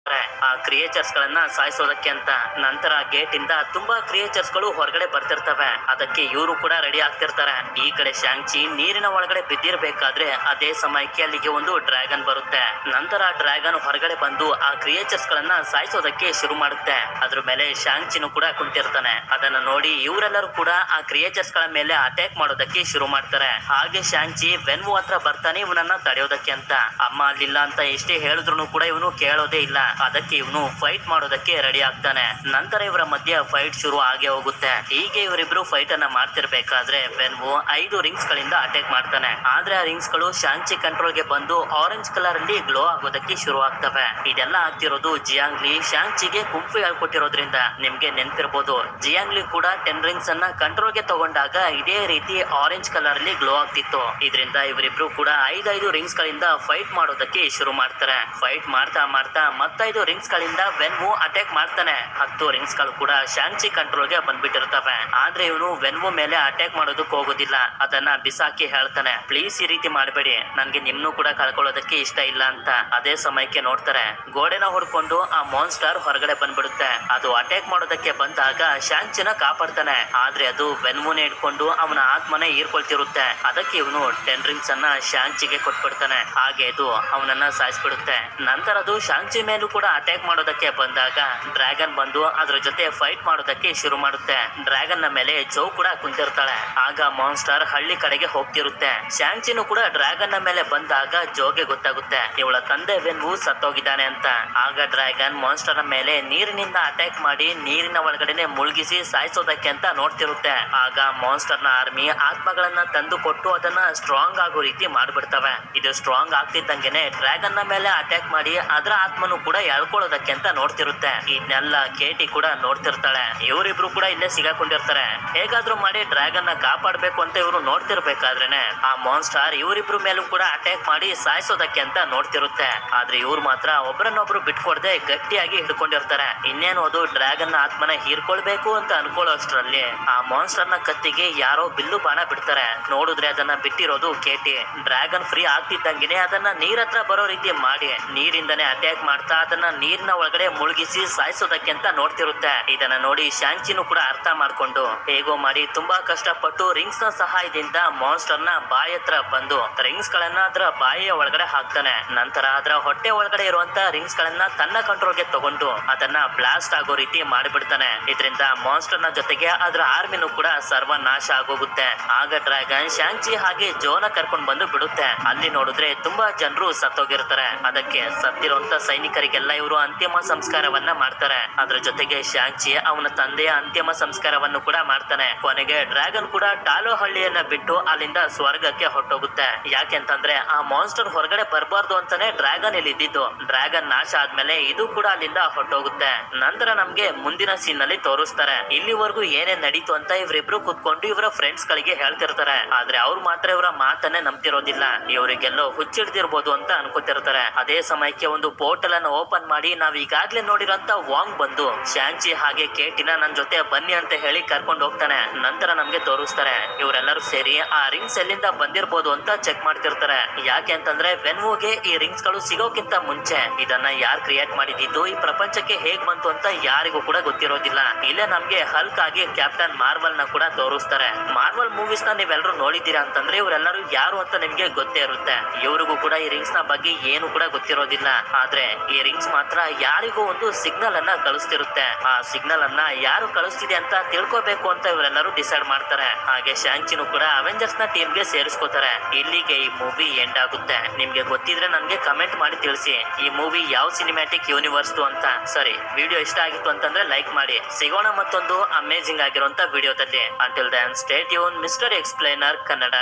ಆ ಕ್ರಿಯೇಚರ್ಸ್ ಗಳನ್ನ ಸಾಯಿಸೋದಕ್ಕೆ ಅಂತ. ನಂತರ ಗೇಟ್ ಇಂದ ತುಂಬಾ ಕ್ರಿಯೇಚರ್ಸ್ ಗಳು ಹೊರಗಡೆ ಬರ್ತಿರ್ತವೆ. ಅದಕ್ಕೆ ಇವರು ಕೂಡ ರೆಡಿ ಆಗ್ತಿರ್ತಾರೆ. ಈ ಕಡೆ ಶಾಂಗ್ಚಿ ನೀರಿನ ಒಳಗಡೆ ಬಿದ್ದಿರ್ಬೇಕಾದ್ರೆ ಅದೇ ಸಮಯಕ್ಕೆ ಅಲ್ಲಿಗೆ ಒಂದು ಡ್ರ್ಯಾಗನ್ ಬರುತ್ತೆ. ನಂತರ ಡ್ರ್ಯಾಗನ್ ಹೊರಗಡೆ ಬಂದು ಆ ಕ್ರಿಯೇಚರ್ಸ್ ಗಳನ್ನ ಸಾಯಿಸೋದಕ್ಕೆ ಶುರು ಮಾಡುತ್ತೆ. ಅದ್ರ ಮೇಲೆ ಶಾಂಗ್ಚಿನು ಕೂಡ ಕುಂತಿರ್ತಾನೆ. ಅದನ್ನ ನೋಡಿ ಇವರೆಲ್ಲರೂ ಕೂಡ ಆ ಕ್ರಿಯೇಚರ್ಸ್ ಗಳ ಮೇಲೆ ಅಟ್ಯಾಕ್ ಮಾಡೋದಕ್ಕೆ ಶುರು ಮಾಡ್ತಾರೆ. ಹಾಗೆ ಶಾಂಗ್ಚಿ ವೆನ್ವು ಹತ್ರ ಬರ್ತಾನೆ ಇವನನ್ನ ತಡೆಯೋದಕ್ಕೆ ಅಂತ. ಅಮ್ಮ ಅಲ್ಲಿಲ್ಲ ಅಂತ ಎಷ್ಟೇ ಹೇಳಿದ್ರು ಕೂಡ ಇವನು ಕೇಳೋದೇ ಇಲ್ಲ. ಅದಕ್ಕೆ ಇವನು ಫೈಟ್ ಮಾಡೋದಕ್ಕೆ ರೆಡಿ ಆಗ್ತಾನೆ. ನಂತರ ಇವರ ಮಧ್ಯೆ ಫೈಟ್ ಶುರು ಆಗೇ ಹೋಗುತ್ತೆ. ಹೀಗೆ ಇವರಿಬ್ರು ಫೈಟ್ ಅನ್ನ ಮಾಡ್ತಿರ್ಬೇಕಾದ್ರೆ ವೆನ್ವು 5 ರಿಂಗ್ಸ್ ಗಳಿಂದ ಅಟ್ಯಾಕ್ ಮಾಡ್ತಾನೆ. ಆದ್ರೆ ಆ ರಿಂಗ್ಸ್ ಗಳು ಶಾಂಗ್ಚಿ ಕಂಟ್ರೋಲ್ ಗೆ ಬಂದು ಆರೆಂಜ್ ಕಲರ್ ಅಲ್ಲಿ ಗ್ಲೋ ಆಗೋದಕ್ಕೆ ಶುರು ಆಗ್ತವೆ. ಇದೆಲ್ಲ ಆಗ್ತಿರೋದು ಜಿಯಾಂಗ್ಲಿ ಶಾಂಗ್ಚಿಗೆ ಕುಂಫು ಹೇಳ್ಕೊಟ್ಟಿರೋದ್ರಿಂದ. ನಿಮ್ಗೆ ನೆನ್ಪಿರ್ಬೋದು, ಜಿಯಾಂಗ್ಲಿ ಕೂಡ 10 ರಿಂಗ್ಸ್ ಅನ್ನ ಕಂಟ್ರೋಲ್ ಗೆ ತಗೊಂಡಾಗ ಇದೇ ರೀತಿ ಆರೆಂಜ್ ಕಲರ್ ಅಲ್ಲಿ ಗ್ಲೋ ಆಗ್ತಿತ್ತು. ಇದರಿಂದ ಇವರಿಬ್ರು ಕೂಡ 5 ರಿಂಗ್ಸ್ ಗಳಿಂದ ಫೈಟ್ ಮಾಡೋದಕ್ಕೆ ಶುರು ಮಾಡ್ತಾರೆ. ಫೈಟ್ ಮಾಡ್ತಾ ಮಾಡ್ತಾ ಮತ್ತೈದು ರಿಂಗ್ಸ್ ಗಳಿಂದ ವೆನ್ವು ಅಟ್ಯಾಕ್ ಮಾಡ್ತಾನೆ. 10 ರಿಂಗ್ಸ್ ಗಳು ಕೂಡ ಶಾಂಗ್ಚಿ ಕಂಟ್ರೋಲ್ ಗೆ ಬಂದ್ಬಿಟ್ಟಿರ್ತವೆ. ಆದ್ರೆ ಇವನು ವೆನ್ವು ಮೇಲೆ ಅಟ್ಯಾಕ್ ಮಾಡೋದಕ್ಕೆ ಹೋಗೋದಿಲ್ಲ. ಅದನ್ನ ಬಿಸಾಕಿ ಹೇಳ್ತಾನೆ, ಪ್ಲೀಸ್ ಈ ರೀತಿ ಮಾಡಬೇಡಿ, ನನ್ಗೆ ನಿಮ್ನು ಕೂಡ ಕಳ್ಕೊಳ್ಳೋದಕ್ಕೆ ಇಷ್ಟ ಇಲ್ಲ ಅಂತ. ಅದೇ ಸಮಯಕ್ಕೆ ನೋಡ್ತಾರೆ, ಗೋಡೆನ ಹೊಡ್ಕೊಂಡು ಆ ಮಾನ್ಸ್ಟರ್ ಹೊರಗಡೆ ಬಂದ್ಬಿಡುತ್ತೆ. ಅದು ಅಟ್ಯಾಕ್ ಮಾಡೋದಕ್ಕೆ ಬಂದಾಗ ಶಾಂಗ್ಚಿನ ಕಾಪಾಡ್ತಾನೆ. ಆದ್ರೆ ಅದು ವೆನ್ವುನೇ ಇಟ್ಕೊಂಡು ಅವನ ಆತ್ಮನೆ ಹೀರ್ಕೊಳ್ತಿರುತ್ತೆ. ಅದಕ್ಕೆ ಇವನು 10 ರಿಂಗ್ಸ್ ಅನ್ನ ಶಾಂಗ್ಚಿಗೆ ಕೊಟ್ಬಿಡ್ತಾನೆ. ಹಾಗೆ ಅದು ಅವನನ್ನ ಸಾಯಿಸ್ಬಿಡುತ್ತೆ. ನಂತರ ಅದು ಶಾಂಗ್ಚಿ ಮೇಲೂ ಕೂಡ ಅಟ್ಯಾಕ್ ಮಾಡೋದಕ್ಕೆ ಬಂದಾಗ ಡ್ರ್ಯಾಗನ್ ಬಂದು ಅದ್ರ ಜೊತೆ ಫೈಟ್ ಮಾಡೋದಕ್ಕೆ ಶುರು ಮಾಡುತ್ತೆ. ಡ್ರ್ಯಾಗನ್ ನ ಮೇಲೆ ಜೋ ಕೂಡ ಕುಂತಿರ್ತಾಳೆ. ಆಗ ಮಾನ್ಸ್ಟರ್ ಹಳ್ಳಿ ಕಡೆಗೆ ಹೋಗ್ತಿರುತ್ತೆ. ಶಾಂಗ್ಚಿನೂ ಕೂಡ ಡ್ರ್ಯಾಗನ್ ನ ಮೇಲೆ ಬಂದಾಗ ಜೋಗೆ ಗೊತ್ತಾಗುತ್ತೆ ಇವಳ ತಂದೆ ವೆನ್ವು ಸತ್ತೋಗಿದ್ದಾನೆ ಅಂತ. ಆಗ ಡ್ರ್ಯಾಗನ್ ಮಾನ್ಸ್ಟರ್ ನ ಮೇಲೆ ನೀರಿನಿಂದ ಅಟ್ಯಾಕ್ ಮಾಡಿ ನೀರಿನ ಒಳಗಡೆನೆ ಮುಳುಗಿಸಿ ಸಾಯಿಸೋದಕ್ಕೆ ಅಂತ ನೋಡ್ತಿರುತ್ತೆ. ಆಗ ಮಾನ್ಸ್ಟರ್ ನ ಆರ್ಮಿ ಆತ್ಮಗಳನ್ನ ತಂದು ಕೊಟ್ಟು ಅದನ್ನ ಸ್ಟ್ರಾಂಗ್ ಆಗೋ ರೀತಿ ಮಾಡ್ಬಿಡ್ತವೆ. ಇದು ಸ್ಟ್ರಾಂಗ್ ಆಗ್ತಿದ್ದಂಗೆನೆ ಡ್ರ್ಯಾಗನ್ ನ ಮೇಲೆ ಅಟ್ಯಾಕ್ ಮಾಡಿ ಅದರ ಆತ್ಮನು ಕೂಡ ಎಳ್ಕೊಳ್ಳೋದಕ್ಕೆ ಅಂತ ನೋಡ್ತಿರುತ್ತೆ. ಇದನ್ನೆಲ್ಲ ಕೇಟಿ ಕೂಡ ನೋಡ್ತಿರ್ತಾಳೆ. ಇವರಿಬ್ರು ಕೂಡ ಇಲ್ಲೇ ಸಿಗಾಕೊಂಡಿರ್ತಾರೆ. ಹೇಗಾದ್ರೂ ಮಾಡಿ ಡ್ರ್ಯಾಗನ್ ನ ಕಾಪಾಡ್ಬೇಕು ಅಂತ ಇವರು ನೋಡ್ತಿರ್ಬೇಕಾದ್ರೇನೆ ಆ ಮಾನ್ಸ್ಟರ್ ಇವರಿಬ್ರು ಮೇಲೂ ಕೂಡ ಅಟ್ಯಾಕ್ ಮಾಡಿ ಸಾಯಿಸೋದಕ್ಕೆ ಅಂತ ನೋಡ್ತಿರುತ್ತೆ. ಆದ್ರೆ ಇವ್ರು ಮಾತ್ರ ಒಬ್ರನ್ನೊಬ್ರು ಬಿಟ್ಕೊಡದೆ ಗಟ್ಟಿಯಾಗಿ ಹಿಡ್ಕೊಂಡಿರ್ತಾರೆ. ಇನ್ನೇನು ಅದು ಡ್ರ್ಯಾಗನ್ ನ ಆತ್ಮನ ಹೀರ್ಕೊಳ್ಬೇಕು ಅಂತ ಅನ್ಕೊಳ್ಳೋ ಅಷ್ಟ್ರಲ್ಲಿ ಆ ಮಾನ್ಸ್ಟರ್ ನ ಕತ್ತಿಗೆ ಯಾರೋ ಬಿಲ್ಲು ಬಾಣ ಬಿಡ್ತಾರೆ. ನೋಡಿದ್ರೆ ಅದನ್ನ ಬಿಟ್ಟಿರೋದು ಕೇಟಿ. ಡ್ರ್ಯಾಗನ್ ಫ್ರೀ ಆಗ್ತಿದ್ದಂಗೆನೆ ಅದನ್ನ ನೀರ್ ಹತ್ರ ಬರೋ ರೀತಿ ಮಾಡಿ ನೀರಿಂದನೇ ಅಟ್ಯಾಕ್ ಮಾಡ್ತಾ ಅದನ್ನ ನೀರಿನ ಒಳಗಡೆ ಮುಳುಗಿಸಿ ಸಾಯಿಸೋದಕ್ಕೆ ಅಂತ ನೋಡ್ತಿರುತ್ತೆ. ಇದನ್ನ ನೋಡಿ ಶಾಂಗ್ಚಿನೂ ಕೂಡ ಅರ್ಥ ಮಾಡ್ಕೊಂಡು ಹೇಗೋ ಮಾಡಿ ತುಂಬಾ ಕಷ್ಟಪಟ್ಟು ರಿಂಗ್ಸ್ ನ ಸಹಾಯದಿಂದ ಮಾನ್ಸ್ಟರ್ ನ ಬಾಯಿ ಹತ್ರ ಬಂದು ರಿಂಗ್ಸ್ ಗಳನ್ನ ಅದರ ಬಾಯಿಯ ಒಳಗಡೆ ಹಾಕ್ತಾನೆ. ನಂತರ ಅದರ ಹೊಟ್ಟೆ ಒಳಗಡೆ ಇರುವಂತ ರಿಂಗ್ಸ್ ಗಳನ್ನ ತನ್ನ ಕಂಟ್ರೋಲ್ ಗೆ ತಗೊಂಡು ಅದನ್ನ ಬ್ಲಾಸ್ಟ್ ಆಗೋ ರೀತಿ ಮಾಡಿಬಿಡ್ತಾನೆ. ಇದರಿಂದ ಮಾನ್ಸ್ಟರ್ ನ ಜೊತೆಗೆ ಅದರ ಆರ್ಮಿನೂ ಕೂಡ ಸರ್ವನಾಶ ಆಗೋಗುತ್ತೆ. ಆಗ ಡ್ರ್ಯಾಗನ್ ಶಾಂಗ್ಚಿ ಹಾಗೆ ಜೋನ ಕರ್ಕೊಂಡ್ ಬಂದು ಬಿಡುತ್ತೆ. ಅಲ್ಲಿ ನೋಡಿದ್ರೆ ತುಂಬಾ ಜನರು ಸತ್ತೋಗಿರ್ತಾರೆ. ಅದಕ್ಕೆ ಸತ್ತಿರುವಂತ ಸೈನಿಕರಿಗೆಲ್ಲ ಇವರು ಅಂತಿಮ ಸಂಸ್ಕಾರವನ್ನ ಮಾಡ್ತಾರೆ. ಅದ್ರ ಜೊತೆಗೆ ಶಾಂಗ್ಚಿ ಅವನ ತಂದೆಯ ಅಂತಿಮ ಸಂಸ್ಕಾರವನ್ನು ಕೂಡ ಮಾಡ್ತಾನೆ. ಕೊನೆಗೆ ಡ್ರ್ಯಾಗನ್ ಕೂಡ ಟಾಲೋ ಹಳ್ಳಿಯನ್ನ ಬಿಟ್ಟು ಅಲ್ಲಿಂದ ಸ್ವರ್ಗಕ್ಕೆ ಹೊರಟೋಗುತ್ತೆ. ಯಾಕೆಂತಂದ್ರೆ ಆ ಮಾನ್ಸ್ಟರ್ ಹೊರಗಡೆ ಬರಬಾರ್ದು ಅಂತಾನೆ ಡ್ರ್ಯಾಗನ್ ಇಲ್ಲಿ ಇದ್ದಿದ್ದು. ಡ್ರ್ಯಾಗನ್ ನಾಶ ಆದ್ಮೇಲೆ ಇದು ಕೂಡ ಅಲ್ಲಿಂದ ಹೊರಟೋಗುತ್ತೆ. ನಂತರ ನಮ್ಗೆ ಮುಂದಿನ ಸೀನ್ ನಲ್ಲಿ ತೋರಿಸ್ತಾರೆ ಇಲ್ಲಿವರೆಗೂ ಏನೇನ್ ನಡೀತು ಅಂತ. ಇವರಿಬ್ರು ಕುತ್ಕೊಂಡು ಇವರ ಫ್ರೆಂಡ್ಸ್ ಗಳಿಗೆ ಹೇಳ್ತಿರ್ತಾರೆ. ಆದ್ರೆ ಅವ್ರು ಮಾತ್ರ ಇವರ ಮಾತನ್ನೇ ನಂಬ್ತಿರೋದಿಲ್ಲ. ಇವರಿಗೆಲ್ಲೋ ಹುಚ್ಚಿಡ್ದಿರ್ಬೋದು ಅಂತ ಅನ್ಕೋತಿರ್ತಾರೆ. ಅದೇ ಸಮಯಕ್ಕೆ ಒಂದು ಪೋರ್ಟಲ್ ಅನ್ನು ಓಪನ್ ಮಾಡಿ ನಾವ್ ಈಗಾಗ್ಲೇ ನೋಡಿರೋಂತ ವಾಂಗ್ ಬಂದು ಶಾಂಗ್ಚಿ ಹಾಗೆ ಕೇಟಿನ ನನ್ ಜೊತೆ ಬನ್ನಿ ಅಂತ ಹೇಳಿ ಕರ್ಕೊಂಡು ಹೋಗ್ತಾನೆ. ನಂತರ ನಮ್ಗೆ ತೋರಿಸ್ತಾರೆ ಇವರೆಲ್ಲರೂ ಸೇರಿ ಆ ರಿಂಗ್ಸ್ ಎಲ್ಲಿಂದ ಬಂದಿರ್ಬೋದು ಅಂತ ಚೆಕ್ ಮಾಡ್ತಿರ್ತಾರೆ. ಯಾಕೆ ಅಂತಂದ್ರೆ ವೆನ್ವುಗೆ ಈ ರಿಂಗ್ಸ್ ಗಳು ಸಿಗೋಕ್ಕಿಂತ ಮುಂಚೆ ಇದನ್ನ ಯಾರು ಕ್ರಿಯೇಟ್ ಮಾಡಿದ್ದು ಈ ಪ್ರಪಂಚಕ್ಕೆ ಹೇಗ್ ಬಂತು ಅಂತ ಯಾರಿಗೂ ಕೂಡ ಗೊತ್ತಿರೋದಿಲ್ಲ. ಇಲ್ಲೇ ನಮ್ಗೆ ಹಲ್ಕ್ ಆಗಿ ಕ್ಯಾಪ್ಟನ್ ಮಾರ್ವಲ್ ನ ಕೂಡ ತೋರಿಸ್ತಾರೆ. ಮಾರ್ವಲ್ ಮೂವೀಸ್ ನ ನೀವೆಲ್ಲರೂ ನೋಡಿದ್ದೀರಾ ಅಂತಂದ್ರೆ ಇವರೆಲ್ಲರೂ ಯಾರು ಅಂತ ನಿಮ್ಗೆ ಗೊತ್ತೇ ಇರುತ್ತೆ. ಇವ್ರಿಗೂ ಕೂಡ ಈ ರಿಂಗ್ಸ್ ನ ಬಗ್ಗೆ ಏನು ಕೂಡ ಗೊತ್ತಿರೋದಿಲ್ಲ. ಆದ್ರೆ ಈ ರಿಂಗ್ಸ್ ಮಾತ್ರ ಯಾರಿಗೂ ಒಂದು ಸಿಗ್ನಲ್ ಅನ್ನ ಕಳಿಸ್ತಿರುತ್ತೆ. ಆ ಸಿಗ್ನಲ್ ಅನ್ನ ಯಾರು ಕಳಿಸ್ತಿದೆ ಅಂತ ತಿಳ್ಕೋಬೇಕು ಅಂತ ಇವರೆಲ್ಲರೂ ಡಿಸೈಡ್ ಮಾಡ್ತಾರೆ. ಹಾಗೆ ಶಾಂಗ್ಚಿನೂ ಕೂಡ ಅವೆಂಜರ್ಸ್ ನ ಟೀಮ್ ಗೆ ಸೇರಿಸ್ಕೋತಾರೆ. ಇಲ್ಲಿಗೆ ಈ ಮೂವಿ ಎಂಡ್ ಆಗುತ್ತೆ. ನಿಮ್ಗೆ ಗೊತ್ತಿದ್ರೆ ನನ್ಗೆ ಕಮೆಂಟ್ ಮಾಡಿ ತಿಳಿಸಿ ಈ ಮೂವಿ ಯಾವ ಸಿನಿಮ್ಯಾಟಿಕ್ ಯೂನಿವರ್ಸ್ ಅಂತ. ಸರಿ, ವಿಡಿಯೋ ಇಷ್ಟ ಆಗಿತ್ತು ಅಂತಂದ್ರೆ ಲೈಕ್ ಮಾಡಿ. ಸಿಗೋಣ ಮತ್ತೊಂದು ಅಮೇಜಿಂಗ್ ಆಗಿರುವಂತ ವಿಡಿಯೋದಲ್ಲಿ. Until then stay tune mister explainer Kannada.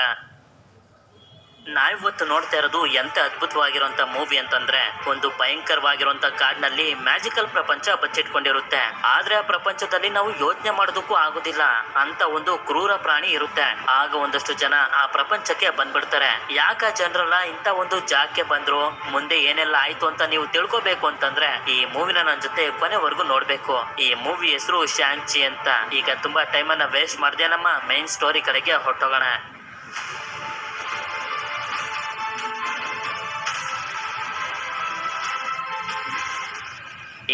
ನಾವಿವತ್ತು ನೋಡ್ತಾ ಇರೋದು ಎಂತ ಅದ್ಭುತವಾಗಿರುವಂತ ಮೂವಿ ಅಂತಂದ್ರೆ ಒಂದು ಭಯಂಕರವಾಗಿರುವಂತ ಕಾಡಿನಲ್ಲಿ ಮ್ಯಾಜಿಕಲ್ ಪ್ರಪಂಚ ಬಚ್ಚಿಟ್ಕೊಂಡಿರುತ್ತೆ. ಆದ್ರೆ ಆ ಪ್ರಪಂಚದಲ್ಲಿ ನಾವು ಯೋಚನೆ ಮಾಡೋದಕ್ಕೂ ಆಗುದಿಲ್ಲ ಅಂತ ಒಂದು ಕ್ರೂರ ಪ್ರಾಣಿ ಇರುತ್ತೆ. ಆಗ ಒಂದಷ್ಟು ಜನ ಆ ಪ್ರಪಂಚಕ್ಕೆ ಬಂದ್ಬಿಡ್ತಾರೆ. ಯಾಕ ಜನರಲ್ಲ ಇಂತ ಒಂದು ಜಾಗಕ್ಕೆ ಬಂದ್ರು, ಮುಂದೆ ಏನೆಲ್ಲ ಆಯ್ತು ಅಂತ ನೀವು ತಿಳ್ಕೊಬೇಕು ಅಂತಂದ್ರೆ ಈ ಮೂವಿನ ನನ್ನ ಜೊತೆ ಕೊನೆವರೆಗೂ ನೋಡ್ಬೇಕು. ಈ ಮೂವಿ ಹೆಸರು ಶಾಂಗ್ಚಿ ಅಂತ. ಈಗ ತುಂಬಾ ಟೈಮ್ ಅನ್ನ ವೇಸ್ಟ್ ಮಾಡದೆ ನಮ್ಮ ಮೈನ್ ಸ್ಟೋರಿ ಕಡೆಗೆ ಹೊರಟೋಗೋಣ.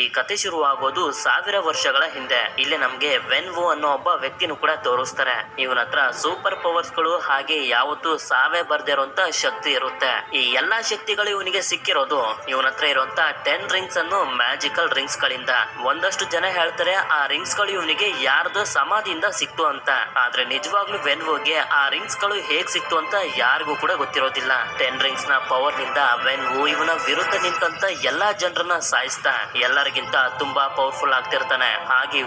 ಈ ಕತೆ ಶುರುವಾಗೋದು 1000 ವರ್ಷಗಳ ಹಿಂದೆ. ಇಲ್ಲಿ ನಮ್ಗೆ ವೆನ್ ವು ಅನ್ನೋ ಒಬ್ಬ ವ್ಯಕ್ತಿನೂ ಕೂಡ ತೋರಿಸ್ತಾರೆ. ಇವನ ಹತ್ರ ಸೂಪರ್ ಪವರ್ಸ್ ಗಳು ಹಾಗೆ ಯಾವತ್ತೂ ಸಾವೇ ಬರ್ದಿರೋಂತ ಶಕ್ತಿ ಇರುತ್ತೆ. ಈ ಎಲ್ಲಾ ಶಕ್ತಿಗಳು ಇವನಿಗೆ ಸಿಕ್ಕಿರೋದು ಇವನ ಹತ್ರ ಇರುವಂತ 10 ರಿಂಗ್ಸ್ ಅನ್ನು ಮ್ಯಾಜಿಕಲ್ ರಿಂಗ್ಸ್ ಗಳಿಂದ. ಒಂದಷ್ಟು ಜನ ಹೇಳ್ತಾರೆ ಆ ರಿಂಗ್ಸ್ ಗಳು ಇವನಿಗೆ ಯಾರ್ದೋ ಸಮಾಧಿಯಿಂದ ಸಿಕ್ತು ಅಂತ. ಆದ್ರೆ ನಿಜವಾಗ್ಲೂ ವೆನ್ ವುಗೆ ಆ ರಿಂಗ್ಸ್ ಗಳು ಹೇಗ್ ಸಿಕ್ತು ಅಂತ ಯಾರಿಗೂ ಕೂಡ ಗೊತ್ತಿರೋದಿಲ್ಲ. 10 ರಿಂಗ್ಸ್ ನ ಪವರ್ ನಿಂದ ವೆನ್ ವು ಇವನ ವಿರುದ್ಧ ನಿಂತಂತ ಎಲ್ಲಾ ಜನರನ್ನ ಸಾಯಿಸ್ತಾ ಎಲ್ಲರಿಗಿಂತ ತುಂಬಾ ಪವರ್ಫುಲ್ ಆಗ್ತಿರ್ತಾನೆ. ಹಾಗೆ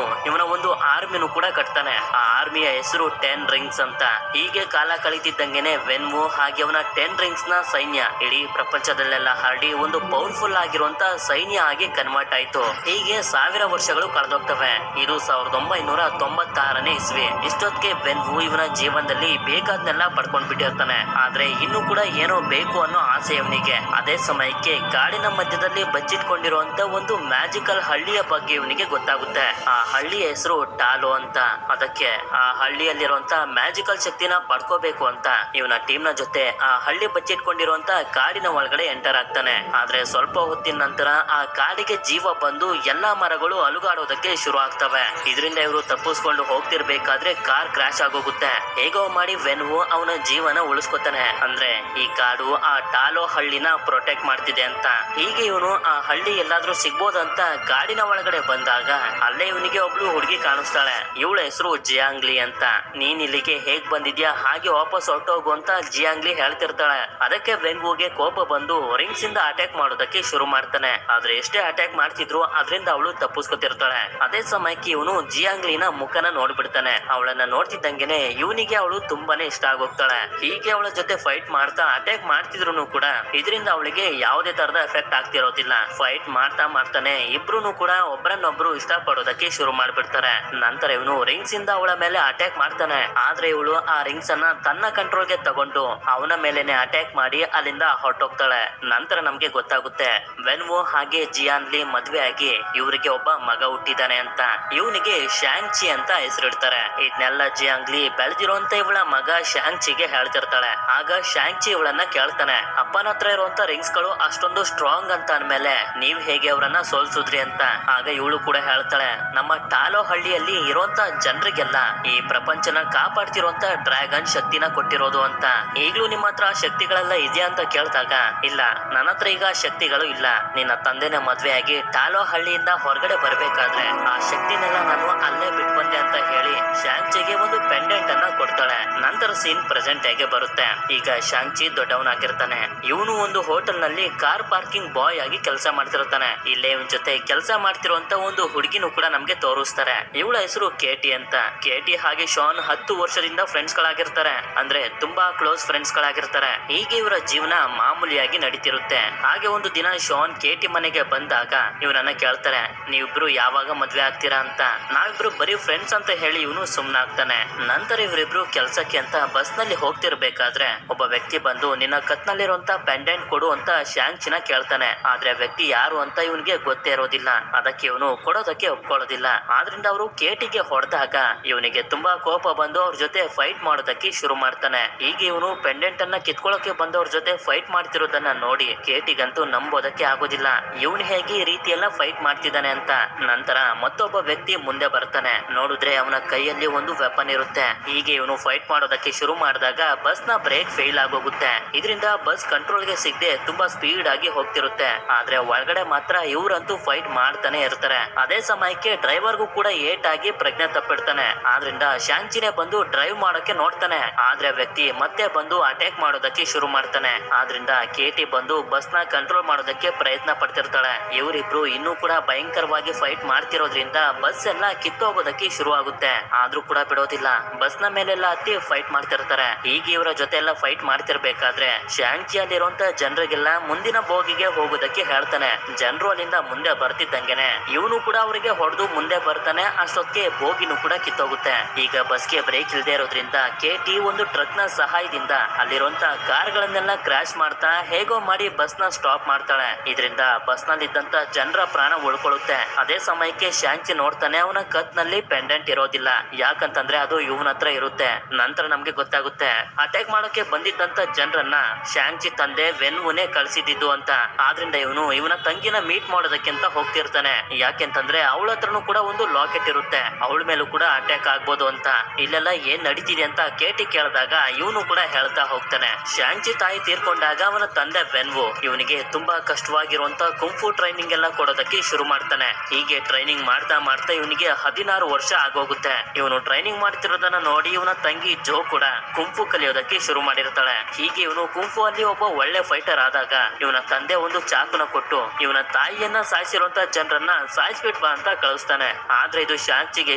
ಇವನ ಒಂದು ಆರ್ಮಿನೂ ಕೂಡ ಕಟ್ತಾನೆ. ಆ ಆರ್ಮಿಯ ಹೆಸರು 10 ರಿಂಗ್ಸ್ ಅಂತ. ಹೀಗೆ ಕಾಲ ಕಳೀತಿದ್ದಂಗೆನೆ ವೆನ್ ವು ಹಾಗೆ ಅವನ 10 ರಿಂಗ್ಸ್ ನ ಸೈನ್ಯ ಇಡೀ ಪ್ರಪಂಚದಲ್ಲೆಲ್ಲ ಹರಡಿ ಒಂದು ಪವರ್ಫುಲ್ ಆಗಿರುವಂತ ಸೈನ್ಯ ಆಗಿ ಕನ್ವರ್ಟ್ ಆಯ್ತು. ಹೀಗೆ 1000 ವರ್ಷಗಳು ಕಳೆದೋಗ್ತವೆ. ಇದು 1996ನೇ ಇಸ್ವಿ. ಇಷ್ಟೊತ್ತಿಗೆ ವೆನ್ ವು ಇವನ ಜೀವನದಲ್ಲಿ ಬೇಕಾದ್ನೆಲ್ಲ ಪಡ್ಕೊಂಡ್ ಬಿಟ್ಟಿರ್ತಾನೆ. ಆದ್ರೆ ಇನ್ನು ಕೂಡ ಏನೋ ಬೇಕು ಅನ್ನೋ ಆಸೆ ಇವನಿಗೆ. ಅದೇ ಸಮಯಕ್ಕೆ ಕಾಡಿನ ಮಧ್ಯದಲ್ಲಿ ಬಚ್ಚಿಟ್ಕೊಂಡಿರುವಂತ ಒಂದು ಮ್ಯಾಜಿಕಲ್ ಹಳ್ಳಿಯ ಬಗ್ಗೆ ಇವನಿಗೆ ಗೊತ್ತಾಗುತ್ತೆ. ಆ ಹಳ್ಳಿಯ ಹೆಸರು ಟಾಲೋ ಅಂತ. ಅದಕ್ಕೆ ಆ ಹಳ್ಳಿಯಲ್ಲಿರುವಂತ ಮ್ಯಾಜಿಕಲ್ ಶಕ್ತಿನ ಪಡ್ಕೋಬೇಕು ಅಂತ ಇವನ ಟೀಮ್ ನ ಜೊತೆ ಆ ಹಳ್ಳಿ ಬಚ್ಚಿಟ್ಕೊಂಡಿರುವಂತ ಕಾಡಿನ ಒಳಗಡೆ ಎಂಟರ್ ಆಗ್ತಾನೆ. ಆದ್ರೆ ಸ್ವಲ್ಪ ಹೊತ್ತಿನ ನಂತರ ಆ ಕಾಡಿಗೆ ಜೀವ ಬಂದು ಎಲ್ಲಾ ಮರಗಳು ಅಲುಗಾಡೋದಕ್ಕೆ ಶುರು ಆಗ್ತವೆ. ಇದರಿಂದ ಇವರು ತಪ್ಪಿಸ್ಕೊಂಡು ಹೋಗ್ತಿರ್ಬೇಕಾದ್ರೆ ಕಾರ್ ಕ್ರಾಶ್ ಆಗೋಗುತ್ತೆ. ಹೇಗೋ ಮಾಡಿ ವೆನ್ ವು ಅವನ ಜೀವನ ಉಳಿಸ್ಕೊತಾನೆ. ಅಂದ್ರೆ ಈ ಕಾಡು ಆ ಟಾಲೋ ಹಳ್ಳಿನ ಪ್ರೊಟೆಕ್ಟ್ ಮಾಡ್ತಿದೆ ಅಂತ. ಹೀಗೆ ಇವನು ಆ ಹಳ್ಳಿ ಎಲ್ಲಾದ್ರೂ ಸಿಗ್ಬೋದಂತ ಕಾಡಿನ ಒಳಗಡೆ ಬಂದಾಗ ಅಲ್ಲೇ ಇವನಿಗೆ ಒಬ್ಳು ಹುಡುಗಿ ಕಾಣಿಸ್ತಾಳೆ. ಇವಳ ಹೆಸರು ಜಿಯಾಂಗ್ಲಿ ಅಂತ. ನೀನ್ ಇಲ್ಲಿಗೆ ಹೇಗ್ ಬಂದಿದ್ಯಾ ಹಾಗೆ ವಾಪಸ್ ಹೊರಟೋಗು ಅಂತ ಜಿಯಾಂಗ್ಲಿ ಹೇಳ್ತಿರ್ತಾಳೆ. ಅದಕ್ಕೆ ವೆನ್ ವುಗೆ ಕೋಪ ಬಂದು ರಿಂಗ್ಸ್ ಇಂದ ಅಟ್ಯಾಕ್ ಮಾಡೋದಕ್ಕೆ ಶುರು ಮಾಡ್ತಾನೆ. ಆದ್ರೆ ಎಷ್ಟೇ ಅಟ್ಯಾಕ್ ಮಾಡ್ತಿದ್ರು ಅದರಿಂದ ಅವಳು ತಪ್ಪಿಸ್ಕೊತಿರ್ತಾಳೆ. ಅದೇ ಸಮಯಕ್ಕೆ ಇವನು ಜಿಯಾಂಗ್ಲಿನ ಮುಖನ ನೋಡ್ಬಿಡ್ತಾನೆ. ಅವಳನ್ನ ನೋಡ್ತಿದ್ದಂಗೆನೆ ಇವನಿಗೆ ಅವಳು ತುಂಬಾನೇ ಇಷ್ಟ ಆಗೋಗ್ತಾಳೆ. ಹೀಗೆ ಅವಳ ಜೊತೆ ಫೈಟ್ ಮಾಡ್ತಾ ಅಟ್ಯಾಕ್ ಮಾಡ್ತಿದ್ರು ಕೂಡ ಇದರಿಂದ ಅವಳಿಗೆ ಯಾವುದೇ ತರದ ಎಫೆಕ್ಟ್ ಆಗ್ತಿರೋದಿಲ್ಲ. ಫೈಟ್ ಮಾಡ್ತಾ ಮಾಡ್ತಾನೆ ಇಬ್ರು ಕೂಡ ಒಬ್ಬರನ್ನೊಬ್ರು ಇಷ್ಟ ಪಡೋದಕ್ಕೆ ಶುರು ಮಾಡ್ಬಿಡ್ತಾರೆ. ನಂತರ ಇವನು ರಿಂಗ್ಸ್ ಇಂದ ಅವಳ ಮೇಲೆ ಅಟ್ಯಾಕ್ ಮಾಡ್ತಾನೆ. ಆದ್ರೆ ಇವಳು ಆ ರಿಂಗ್ಸ್ ಅನ್ನ ತನ್ನ ಕಂಟ್ರೋಲ್ಗೆ ತಗೊಂಡು ಅವನ ಮೇಲೆನೆ ಅಟ್ಯಾಕ್ ಮಾಡಿ ಅಲ್ಲಿಂದ ಹೊರಟೋಗ್ತಾಳೆ. ನಂತರ ನಮ್ಗೆ ಗೊತ್ತಾಗುತ್ತೆ ವೆನ್ ವು ಹಾಗೆ ಜಿಯಾನ್ಲಿ ಮದ್ವೆ ಆಗಿ ಇವರಿಗೆ ಒಬ್ಬ ಮಗ ಹುಟ್ಟಿದಾನೆ ಅಂತ. ಇವನಿಗೆ ಶಾಂಗ್ ಚಿ ಅಂತ ಹೆಸರಿಡ್ತಾರೆ. ಇದನ್ನೆಲ್ಲ ಜಿಯಾಂಗ್ಲಿ ಬೆಳೆದಿರುವಂತ ಇವಳ ಮಗ ಶಾಂಗ್ ಚಿಗೆ ಹೇಳ್ತಿರ್ತಾಳೆ. ಆಗ ಶಾಂಗ್ ಚಿ ಇವಳನ್ನ ಕೇಳ್ತಾನೆ, ಅಪ್ಪನ ಹತ್ರ ಇರುವಂತ ರಿಂಗ್ಸ್ ಗಳು ಅಷ್ಟೊಂದು ಸ್ಟ್ರಾಂಗ್ ಅಂತ ಅಂದ್ಮೇಲೆ ನೀವ್ ಹೇಗೆ ಅವರನ್ನ ಸೋಲ್ಸುದ್ರಿ ಅಂತ. ಆಗ ಇವಳು ಕೂಡ ಹೇಳ್ತಾಳೆ, ನಮ್ಮ ಟಾಲೋ ಹಳ್ಳಿಯಲ್ಲಿ ಇರುವಂತ ಜನರಿಗೆಲ್ಲ ಈ ಪ್ರಪಂಚನ ಕಾಪಾಡ್ತಿರುವಂತ ಡ್ರ್ಯಾಗನ್ ಶಕ್ತಿನ ಕೊಟ್ಟಿರೋದು ಅಂತ. ಈಗ್ಲೂ ನಿಮ್ಮ ಹತ್ರ ಆ ಶಕ್ತಿಗಳೆಲ್ಲ ಇದೆಯಾ ಅಂತ ಕೇಳ್ದಾಗ, ಇಲ್ಲ ನನ್ನ ಹತ್ರ ಈಗ ಶಕ್ತಿಗಳು ಇಲ್ಲ. ನಿನ್ನ ತಂದೆನ ಮದ್ವೆ ಆಗಿ ಟಾಲೋ ಹಳ್ಳಿಯಿಂದ ಹೊರಗಡೆ ಬರ್ಬೇಕಾದ್ರೆ ಆ ಶಕ್ತಿನೆಲ್ಲ ನಾನು ಅಲ್ಲೇ ಬಿಟ್ಟು ಬಂದೆ ಅಂತ ಹೇಳಿ ಶಾಂಗ್ಚಿಗೆ ಒಂದು ಪೆಂಡೆಂಟ್ ಅನ್ನ ಕೊಡ್ತಾಳೆ. ನಂತರ ಸೀನ್ ಪ್ರೆಸೆಂಟ್ ಆಗಿ ಬರುತ್ತೆ. ಈಗ ಶಾಂಗ್ಚಿ ದೊಡ್ಡವನಾಗಿರ್ತಾನೆ. ಇವನು ಒಂದು ಹೋಟೆಲ್ ನಲ್ಲಿ ಕಾರ್ ಪಾರ್ಕಿಂಗ್ ಬಾಯ್ ಆಗಿ ಕೆಲಸ ಮಾಡ್ತಿರ್ತಾನೆ. ಇಲ್ಲೇ ಇವನ್ ಜೊತೆ ಕೆಲಸ ಮಾಡ್ತಿರುವಂತ ಒಂದು ಹುಡುಗಿನೂ ಕೂಡ ನಮ್ಗೆ ತೋರಿಸ್ತಾರೆ. ಇವಳ ಹೆಸರು ಕೇಟಿ ಅಂತ. ಕೇಟಿ ಹಾಗೆ ಶಾನ್ 10 ವರ್ಷದಿಂದ ಫ್ರೆಂಡ್ಸ್ ಗಳಾಗಿರ್ತಾರೆ. ಅಂದ್ರೆ ತುಂಬಾ ಕ್ಲೋಸ್ ಫ್ರೆಂಡ್ಸ್ ಗಳಾಗಿರ್ತಾರೆ. ಹೀಗೆ ಇವರ ಜೀವನ ಮಾಮೂಲಿಯಾಗಿ ನಡೀತಿರುತ್ತೆ. ಹಾಗೆ ಒಂದು ದಿನ ಶಾನ್ ಕೇಟಿ ಮನೆಗೆ ಬಂದಾಗ ಇವನನ್ನ ಕೇಳ್ತಾರೆ, ನೀವಿಬ್ರು ಯಾವಾಗ ಮದ್ವೆ ಆಗ್ತೀರಾ ಅಂತ. ನಾವಿಬ್ರು ಬರೀ ಫ್ರೆಂಡ್ಸ್ ಅಂತ ಹೇಳಿ ಇವನು ಸುಮ್ನಾಗ್ತಾನೆ. ನಂತರ ಇವರಿಬ್ರು ಕೆಲ್ಸಕ್ಕೆ ಅಂತ ಬಸ್ ನಲ್ಲಿ ಹೋಗ್ತಿರ್ಬೇಕಾದ್ರೆ ಒಬ್ಬ ವ್ಯಕ್ತಿ ಬಂದು ನಿನ್ನ ಕತ್ನಲ್ಲಿರುವಂತ ಪೆಂಡೆಂಟ್ ಕೊಡು ಅಂತ ಶಾಂಗ್ಚಿನ ಕೇಳ್ತಾನೆ. ಆದ್ರೆ ವ್ಯಕ್ತಿ ಯಾರು ಅಂತ ಇವನಿಗೆ ಗೊತ್ತೇ ಇರೋದಿಲ್ಲ. ಅದಕ್ಕೆ ಇವನು ಕೊಡೋದಕ್ಕೆ ಒಪ್ಕೊಳ್ಳೋದಿಲ್ಲ. ಆದ್ರಿಂದ ಅವರು ಕೇಟಿಗೆ ಹೊಡೆದಾಗ ಇವನಿಗೆ ತುಂಬಾ ಕೋಪ ಬಂದು ಅವ್ರ ಜೊತೆ ಫೈಟ್ ಮಾಡೋದಕ್ಕೆ ಶುರು ಮಾಡ್ತಾನೆ. ಹೀಗೆ ಇವನು ಪೆಂಡೆಂಟ್ ಅನ್ನ ಕಿತ್ಕೊಳ್ಳೋಕೆ ಬಂದವ್ರ ಜೊತೆ ಫೈಟ್ ಮಾಡ್ತಿರೋದನ್ನ ನೋಡಿ ಕೇಟಿಗಂತೂ ನಂಬೋದಕ್ಕೆ ಆಗೋದಿಲ್ಲ. ಇವನು ಹೇಗೆ ಈ ರೀತಿ ಎಲ್ಲ ಫೈಟ್ ಮಾಡ್ತಿದ್ದಾನೆ ಅಂತ. ನಂತರ ಮತ್ತೊಬ್ಬ ವ್ಯಕ್ತಿ ಮುಂದೆ ಬರ್ತಾನೆ. ನೋಡಿದ್ರೆ ಅವನ ಕೈಯಲ್ಲಿ ಒಂದು ವೆಪನ್ ಇರುತ್ತೆ. ಹೀಗೆ ಇವನು ಫೈಟ್ ಮಾಡೋದಕ್ಕೆ ಶುರು ಮಾಡಿದಾಗ ಬಸ್ ನ ಬ್ರೇಕ್ ಫೇಲ್ ಆಗೋಗುತ್ತೆ. ಇದರಿಂದ ಬಸ್ ಕಂಟ್ರೋಲ್ ಗೆ ಸಿಗದೆ ತುಂಬಾ ಸ್ಪೀಡ್ ಆಗಿ ಹೋಗ್ತಿರುತ್ತೆ. ಆದ್ರೆ ಒಳಗಡೆ ಮಾತ್ರ ಇವರಂತೂ ಫೈಟ್ ಮಾಡ್ತಾನೆ ಇರ್ತಾರೆ. ಅದೇ ಸಮಯಕ್ಕೆ ಡ್ರೈವರ್ಗೂ ಕೂಡ ಏಟ್ ಆಗಿ ಪ್ರಜ್ಞೆ ತಪ್ಪಿಡ್ತಾನೆ. ಆದ್ರಿಂದ ಶಾಂಗ್ಚಿನೇ ಬಂದು ಡ್ರೈವ್ ಮಾಡೋಕೆ ನೋಡ್ತಾನೆ. ಆದ್ರೆ ವ್ಯಕ್ತಿ ಮತ್ತೆ ಬಂದು ಅಟ್ಯಾಕ್ ಮಾಡೋದಕ್ಕೆ ಶುರು ಮಾಡ್ತಾನೆ. ಆದ್ರಿಂದ ಕೇಟಿ ಬಂದು ಬಸ್ ನ ಕಂಟ್ರೋಲ್ ಮಾಡೋದಕ್ಕೆ ಪ್ರಯತ್ನ ಪಡ್ತಿರ್ತಾಳೆ. ಇವರಿಬ್ರು ಇನ್ನೂ ಕೂಡ ಭಯಂಕರವಾಗಿ ಫೈಟ್ ಮಾಡ್ತಿರೋದ್ರಿಂದ ಬಸ್ ಎಲ್ಲ ಕಿತ್ತೋಗೋದಕ್ಕೆ ಶುರು ಆಗುತ್ತೆ. ಆದ್ರೂ ಕೂಡ ಬಿಡೋದಿಲ್ಲ. ಬಸ್ ನ ಮೇಲೆಲ್ಲ ಹತ್ತಿ ಫೈಟ್ ಮಾಡ್ತಿರ್ತಾರೆ. ಹೀಗೆ ಇವರ ಜೊತೆ ಎಲ್ಲ ಫೈಟ್ ಮಾಡ್ತಿರ್ಬೇಕಾದ್ರೆ ಶಾಂಗ್ಚಿ ಅಲ್ಲಿರುವಂತ ಜನರಿಗೆಲ್ಲ ಮುಂದಿನ ಬೋಗಿಗೆ ಹೋಗೋದಕ್ಕೆ ಹೇಳ್ತಾನೆ. ಜನರು ಅಲ್ಲಿಂದ ಮುಂದೆ ಬರ್ತಿದ್ದಂಗೆನೆ ಇವನು ಕೂಡ ಅವರಿಗೆ ಹೊಡೆದು ಮುಂದೆ ಬರ್ತಾನೆ. ಅಷ್ಟೊತ್ತಿಗೆ ಬೋಗಿನೂ ಕೂಡ ಕಿತ್ತೋಗುತ್ತೆ. ಈಗ ಬಸ್ಗೆ ಬ್ರೇಕ್ ಇಲ್ದೇ ಇರೋದ್ರಿಂದ ಕೇಟಿ ಒಂದು ಟ್ರಕ್ ನ ಸಹಾಯದಿಂದ ಅಲ್ಲಿರುವಂತ ಕಾರ್ ಗಳನ್ನೆಲ್ಲ ಕ್ರಾಶ್ ಮಾಡ್ತಾ ಹೇಗೋ ಮಾಡಿ ಬಸ್ ನ ಸ್ಟಾಪ್ ಮಾಡ್ತಾಳೆ. ಇದರಿಂದ ಬಸ್ ನಲ್ಲಿ ಇದ್ದಂತ ಜನರ ಪ್ರಾಣ ಉಳ್ಕೊಳ್ಳುತ್ತೆ. ಅದೇ ಸಮಯಕ್ಕೆ ಶಾಂಗ್ಚಿ ನೋಡ್ತಾನೆ ಅವನ ಕತ್ ನಲ್ಲಿ ಪೆಂಡೆಂಟ್ ಇರೋದಿಲ್ಲ. ಯಾಕಂತಂದ್ರೆ ಅದು ಇವನ ಹತ್ರ ಇರುತ್ತೆ. ನಂತರ ನಮ್ಗೆ ಗೊತ್ತಾಗುತ್ತೆ ಅಟ್ಯಾಕ್ ಮಾಡೋಕೆ ಬಂದಿದ್ದಂತ ಜನರನ್ನ ಶಾಂಗ್ಚಿ ತಂದೆ ವೆನ್ ವುನೇ ಕಳ್ಸಿದ್ದು ಅಂತ. ಆದ್ರಿಂದ ಇವನ ತಂಗಿನ ಮೀಟ್ ಮಾಡೋದಕ್ಕೆ ಮಾಡೋದಕ್ಕೆ ಅಂತ ಹೋಗ್ತಿರ್ತಾನೆ. ಯಾಕೆಂತಂದ್ರೆ ಅವಳ ಹತ್ರನೂ ಕೂಡ ಒಂದು ಲಾಕೆಟ್ ಇರುತ್ತೆ, ಅವಳ ಮೇಲೂ ಕೂಡ ಅಟ್ಯಾಕ್ ಆಗ್ಬೋದು ಅಂತ. ಇಲ್ಲೆಲ್ಲ ಏನ್ ನಡೀತಿದೆ ಅಂತ ಕೇಟಿ ಕೇಳಿದಾಗ ಇವನು ಕೂಡ ಹೇಳ್ತಾ ಹೋಗ್ತಾನೆ. ಶಾಂಗ್ಚಿ ತಾಯಿ ತೀರ್ಕೊಂಡಾಗ ಅವನ ತಂದೆ ವೆನ್ವು ಇವನಿಗೆ ತುಂಬಾ ಕಷ್ಟವಾಗಿರುವಂತ ಕುಂಫು ಟ್ರೈನಿಂಗ್ ಎಲ್ಲ ಕೊಡೋದಕ್ಕೆ ಶುರು ಮಾಡ್ತಾನೆ. ಹೀಗೆ ಟ್ರೈನಿಂಗ್ ಮಾಡ್ತಾ ಮಾಡ್ತಾ ಇವನಿಗೆ 16 ವರ್ಷ ಆಗೋಗುತ್ತೆ. ಇವನು ಟ್ರೈನಿಂಗ್ ಮಾಡ್ತಿರೋದನ್ನ ನೋಡಿ ಇವನ ತಂಗಿ ಜೋ ಕೂಡ ಕುಂಫು ಕಲಿಯೋದಕ್ಕೆ ಶುರು ಮಾಡಿರ್ತಾಳೆ. ಹೀಗೆ ಇವನು ಕುಂಫು ಅಲ್ಲಿ ಒಬ್ಬ ಒಳ್ಳೆ ಫೈಟರ್ ಆದಾಗ ಇವನ ತಂದೆ ಒಂದು ಚಾಕುನ ಕೊಟ್ಟು ಇವನ ತಾಯಿಯನ್ನ ಸಾಯಿಸಿರುವಂತ ಜನರನ್ನ ಸಾಯಿಸ್ಬಿಟ್ ಬಾ ಅಂತ ಕಳಿಸ್ತಾನೆ. ಆದ್ರೆ ಇದು ಶಾಂಗ್ಚಿಗೆ